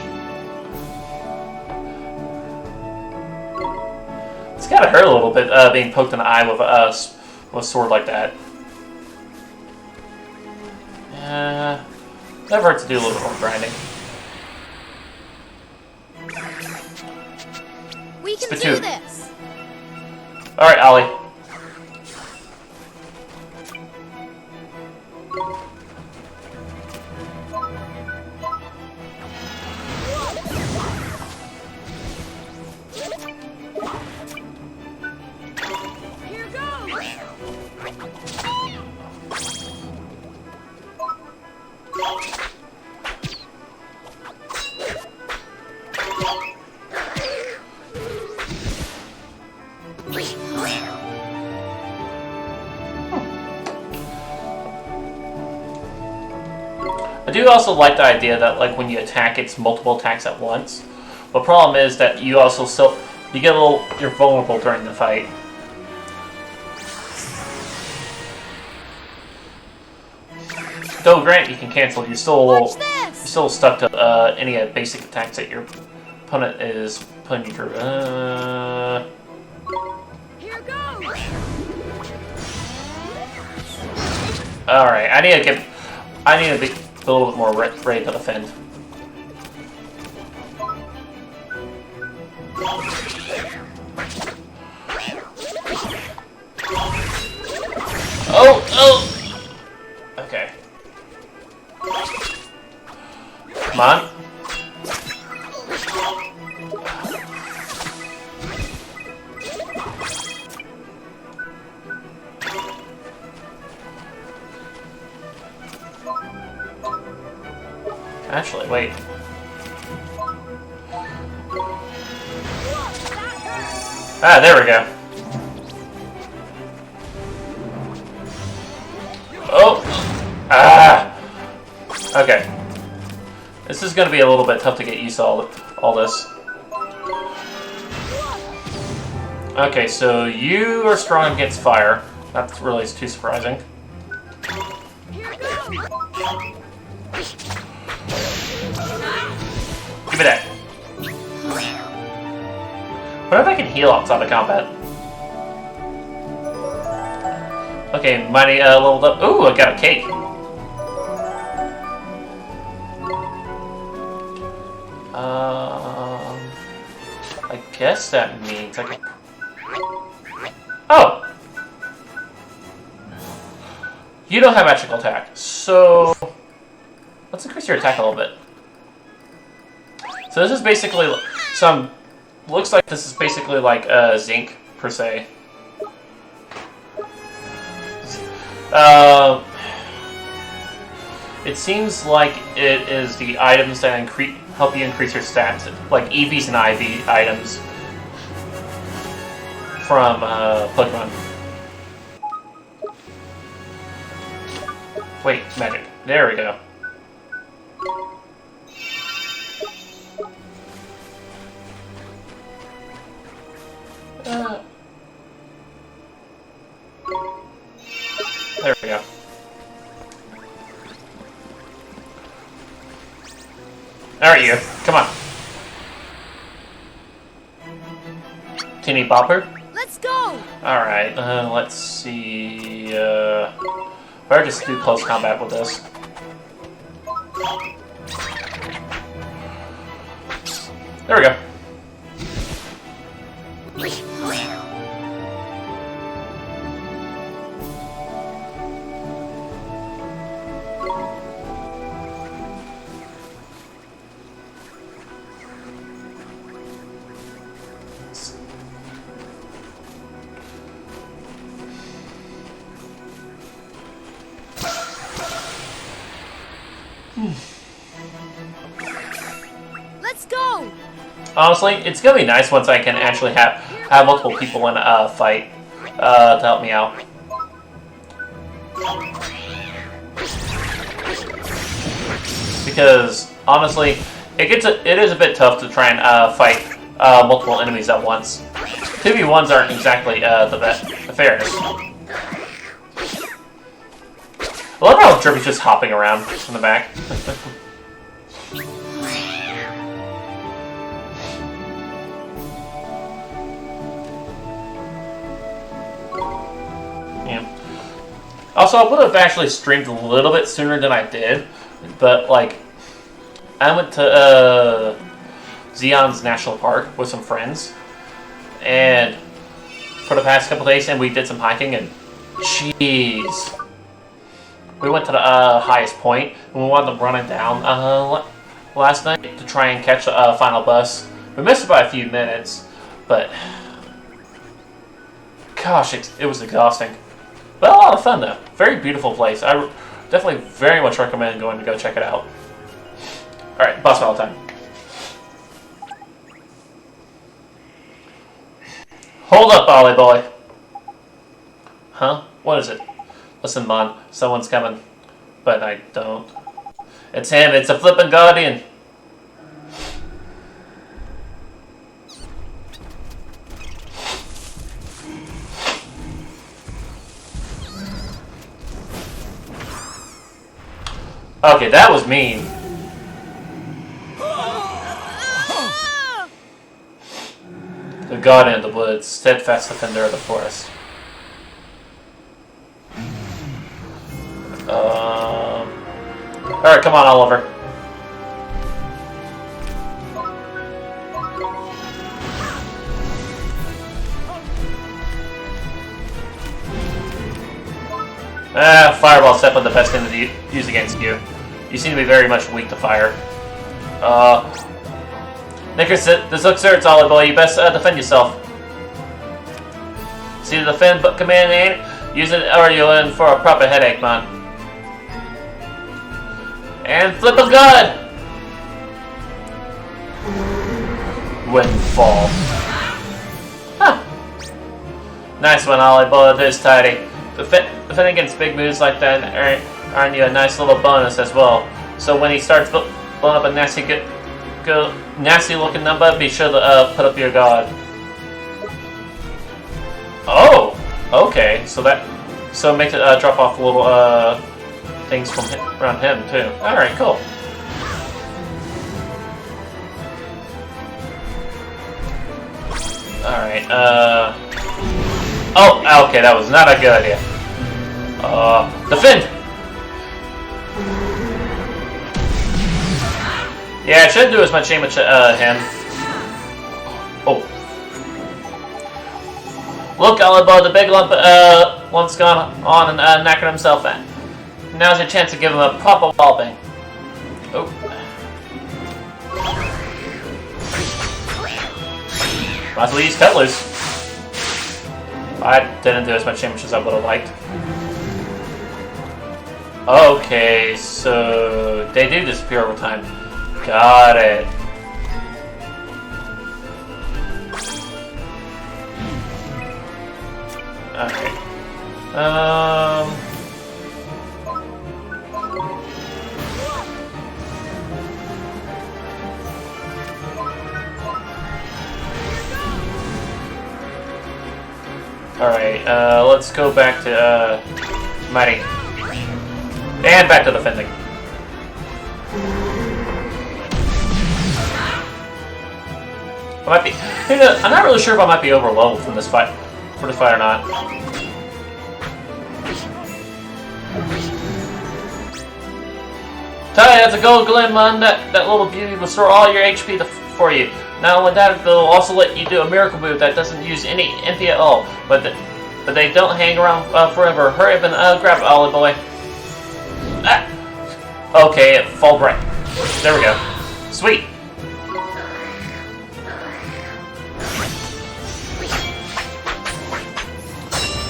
It's gotta hurt a little bit being poked in the eye with a sword like that. Never hurts to do a little bit more grinding. We can Spittoon. do this! Alright, Ollie. Here goes! I do also like the idea that when you attack, it's multiple attacks at once. The problem is that you also you're vulnerable during the fight. Though grant you can cancel, you're still stuck to any basic attacks that your opponent is putting you through. Here goes! Alright, I need to be a little bit more ready to defend. Oh! Okay. Come on. Actually, wait. Ah, there we go. Oh! Ah! Okay. This is going to be a little bit tough to get used to all this. Okay, so you are strong against fire. That's really too surprising. Give me that. What if I can heal outside of combat? Okay, mighty leveled up. Ooh, I got a cake. I guess that means I can... Oh! You don't have magical attack, so... Let's increase your attack a little bit. So this is basically some... Looks like this is basically like zinc, per se. It seems like it is the items that help you increase your stats, like EVs and IV items from Pokemon. Wait, magic. There we go. There we go. Alright, you. Come on. Teeny Bopper? Let's go! Alright, let's see. Better just do close combat with this. There we go. Let's go! Honestly, it's gonna be nice once I can actually have multiple people in a fight to help me out. Because honestly, it is a bit tough to try and fight multiple enemies at once. 2v1s aren't exactly the fairest. I love how Derby's just hopping around in the back. Yeah. Also, I would have actually streamed a little bit sooner than I did, but like, I went to Zion's National Park with some friends, and for the past couple days, and we did some hiking, and jeez. We went to the highest point, and we wound up running down last night to try and catch the final bus. We missed it by a few minutes, but gosh, it was exhausting. But a lot of fun, though. Very beautiful place. I definitely very much recommend going to go check it out. Alright, boss battle time. Hold up, Ollie boy. Huh? What is it? Listen, Mon, someone's coming. But I don't. It's him, it's a flippin' Guardian. Okay, that was mean. The Guardian of the Woods, steadfast defender of the forest. Alright, come on, Oliver. Fireball's definitely the best thing to use against you. You seem to be very much weak to fire. Nickers, this looks certain, Ollie boy. You best defend yourself. See the defend command ain't? Use it or you'll in for a proper headache, man. And flip a gun! Windfall. Huh. Nice one, Ollie boy. This tidy. Defending against big moves like that earn you a nice little bonus as well. So when he starts blowing up a nasty looking number, be sure to put up your guard. Oh, okay. So it makes it drop off little things from around him too. All right, cool. All right. Oh, okay. That was not a good idea. Defend. Yeah, it shouldn't do as much damage to him. Oh. Look, Oliver, the big lump's gone on and knackered himself in. Now's your chance to give him a proper walloping. Oh. Might as well use Cut Loose. I didn't do as much damage as I would have liked. Okay, so they do disappear over time. Got it. Okay. Alright, let's go back to, Mighty. And back to defending. I'm not really sure if I might be over leveled for this fight or not. Tell you, that's a gold glim, man. That little beauty will restore all your HP for you. Not only that, they'll also let you do a miracle move that doesn't use any MP at all. But they don't hang around forever. Hurry up and grab it, Ollie boy. Ah. Okay, it fall right. There we go. Sweet.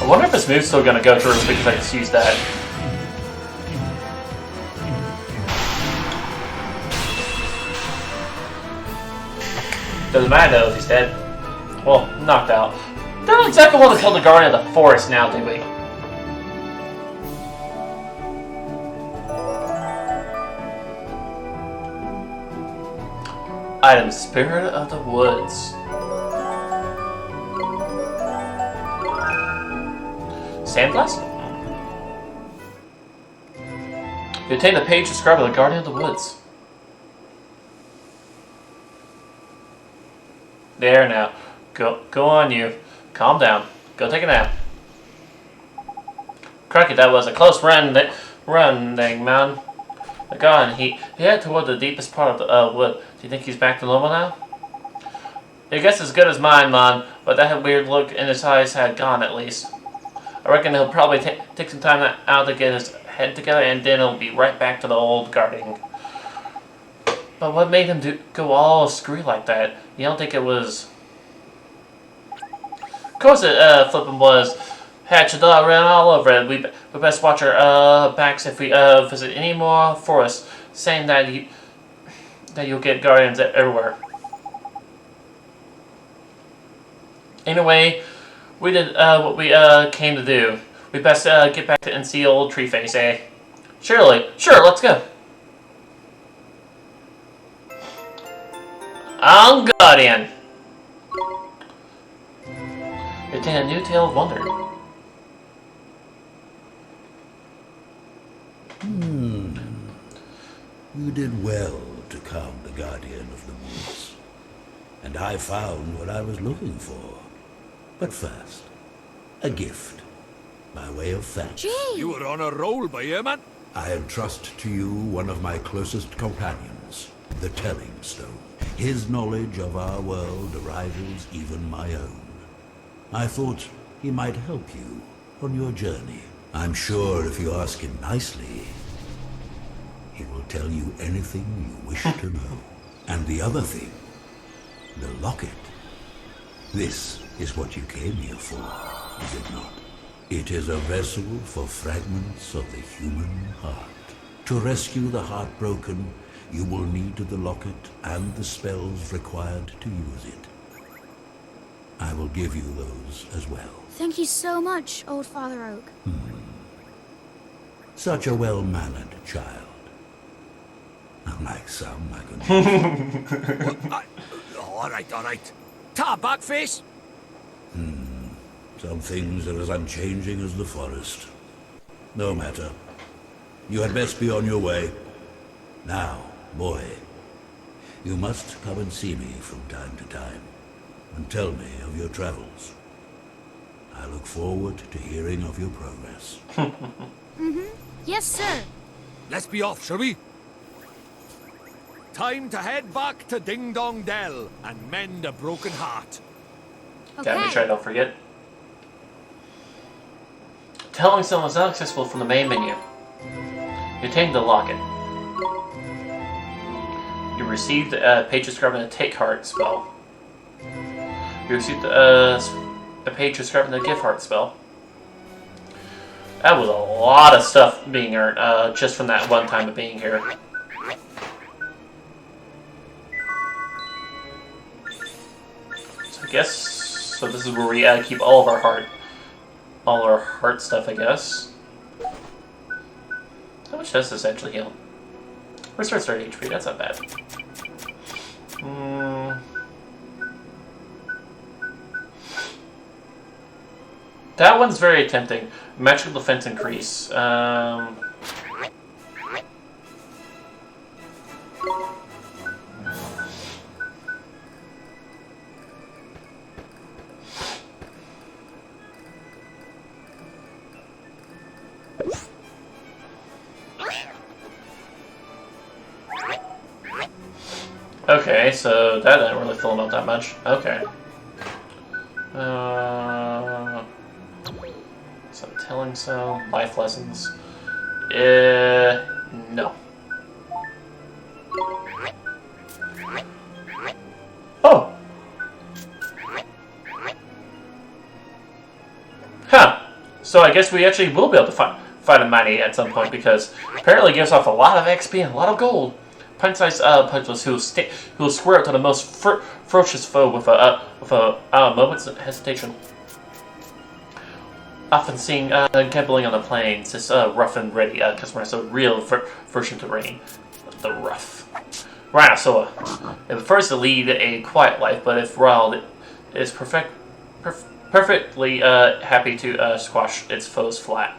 I wonder if this move's still gonna go through because I just used that. Doesn't matter though if he's dead. Well, knocked out. Don't exactly want to kill the Guardian of the Forest now, do we? Item Spirit of the Woods. Sandblast? You obtain the page described by the Guardian of the Woods. There now. Go on you. Calm down. Go take a nap. Cracky, that was a close run, dang man. The Guardian, he headed toward the deepest part of the wood. Do you think he's back to normal now? Your guess is as good as mine, man, but that weird look in his eyes had gone at least. I reckon he'll probably take some time out to get his head together, and then he'll be right back to the old guarding. But what made him go all screwy like that? You don't think it was... Of course it flippin' was. Hatched around all over it. We best watch our backs if we visit any more forests, saying that you'll get guardians everywhere. Anyway, we did what we came to do. We best get back to and see old Treeface, eh? Surely. Sure, let's go. On Guardian! It's a new tale of wonder. You did well to calm the Guardian of the Woods. And I found what I was looking for. But first, a gift, by way of thanks. Gee! You were on a roll by here, man. I entrust to you one of my closest companions, the Telling Stone. His knowledge of our world rivals even my own. I thought he might help you on your journey. I'm sure if you ask him nicely, he will tell you anything you wish to know. And the other thing, the locket. This is what you came here for, is it not? It is a vessel for fragments of the human heart. To rescue the heartbroken, you will need the locket and the spells required to use it. I will give you those as well. Thank you so much, Old Father Oak. Such a well-mannered child. like some, I can... All right. Ta, Backface. Some things are as unchanging as the forest. No matter. You had best be on your way. Now, boy, you must come and see me from time to time, and tell me of your travels. I look forward to hearing of your progress. Yes, sir. Let's be off, shall we? Time to head back to Ding Dong Dell and mend a broken heart. Gotta make sure I don't forget. Telling someone is not accessible from the main menu. You obtained the locket. You received a page describing the Take Heart spell. You received a page describing the Give Heart spell. That was a lot of stuff being earned just from that one time of being here. So I guess this is where we keep all of our heart stuff, I guess. How much does this actually heal? Restores 30 HP, that's not bad. That one's very tempting. Magical defense increase. Okay, so that didn't really fill him up that much. Okay. So telling so, life lessons. No. Oh! Huh. So I guess we actually will be able to fight a mighty at some point, because apparently it gives off a lot of XP and a lot of gold. Pint-sized punches who will square up to the most ferocious foe with a moment's hesitation. Often seen gambling on the plains, this rough and ready customer has a real version to reign. The rough. Rhinosaur. It prefers to lead a quiet life, but if riled, it is perfectly happy to squash its foes flat.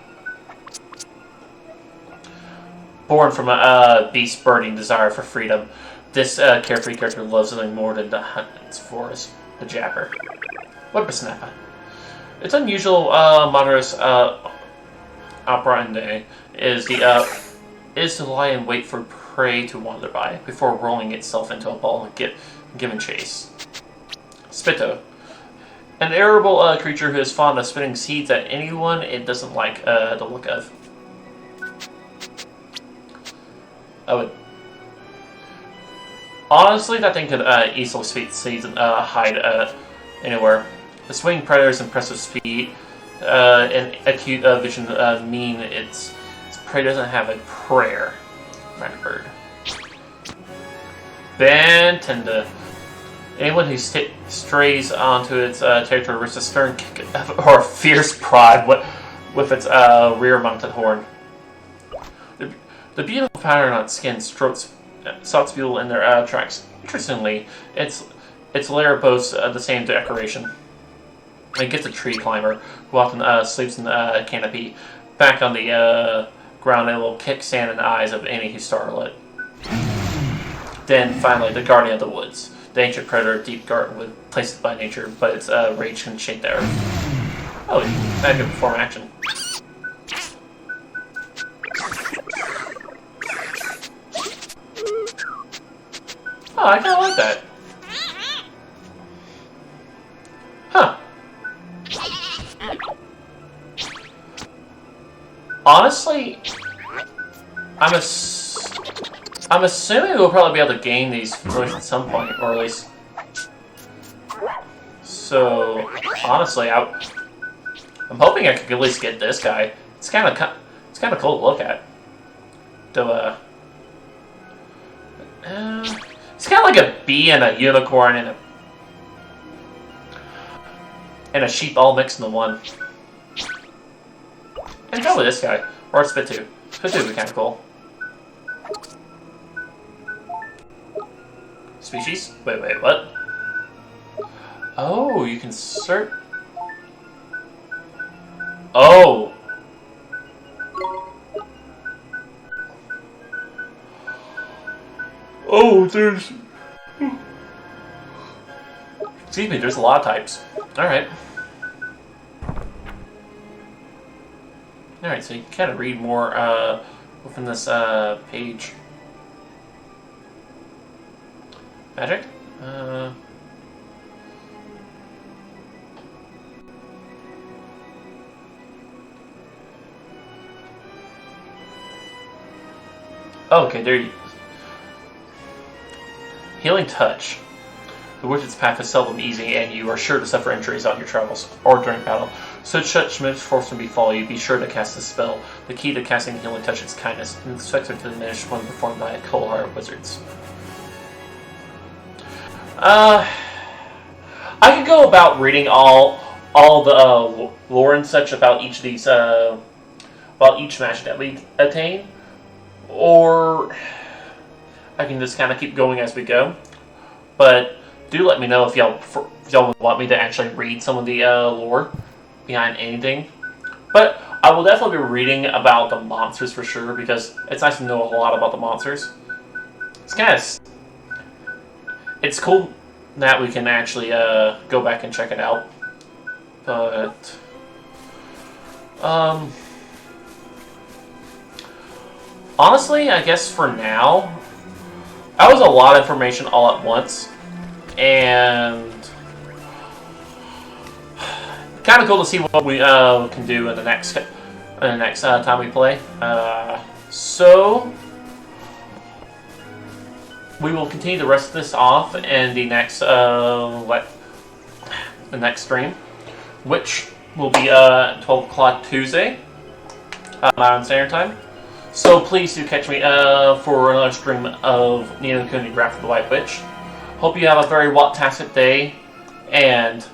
Born from a beast-burning desire for freedom, this carefree character loves nothing more than to hunt its forest, the Japper. Whippersnapper. Its unusual modus operandi is to lie in wait for prey to wander by before rolling itself into a ball and giving chase. Spitto. An arable creature who is fond of spitting seeds at anyone it doesn't like the look of. Honestly, that thing could easily speed seeds and hide anywhere. The swinging predator's impressive speed and acute vision mean its prey doesn't have a prayer. Bird. Bantenda. Anyone who strays onto its territory risks a stern kick or a fierce prod with its rear-mounted horn. The beautiful pattern on its skin stalks people in their tracks. Interestingly, its lair boasts the same decoration. It gets a tree climber who often sleeps in the canopy. Back on the ground, it will kick sand in the eyes of any who startle it. Then, finally, the guardian of the woods. The ancient predator, deep guard with places by nature, but its rage can shake the earth. Oh, that could perform action. Oh, I kinda like that. Huh. Honestly, I'm assuming we'll probably be able to gain these at some point, or at least. So, honestly, I'm hoping I could at least get this guy. It's kind of cool to look at. Though, it's kind of like a bee and a unicorn and a sheep all mixed into one. And probably this guy. Or Spittu. Spittu would be kind of cool. species. Wait, what? Oh, you can search. Oh. Oh, there's... Excuse me, there's a lot of types. Alright. Alright, so you can kind of read more within this page. Magic? Oh, okay, there you... Healing Touch. The wizard's path is seldom easy, and you are sure to suffer injuries on your travels or during battle. Should such misfortune befall you, be sure to cast the spell. The key to casting Healing Touch is kindness, and it's expected to diminish when performed by cold-hearted wizards. I could go about reading all the lore and such about each of these, about each magic that we attain, or I can just kind of keep going as we go. But do let me know if y'all would want me to actually read some of the lore behind anything. But I will definitely be reading about the monsters for sure, because it's nice to know a whole lot about the monsters. It's kind of... It's cool that we can actually go back and check it out. But... honestly, I guess for now, that was a lot of information all at once, and kind of cool to see what we can do in the next time we play. So we will continue the rest of this off in the next stream, which will be 12 o'clock Tuesday, Mountain Standard Time. So please do catch me for another stream of No Kuni Wrath of the White Witch. Hope you have a very watt-tastic day, and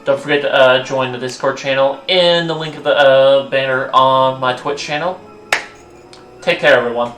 don't forget to join the Discord channel in the link of the banner on my Twitch channel. Take care, everyone.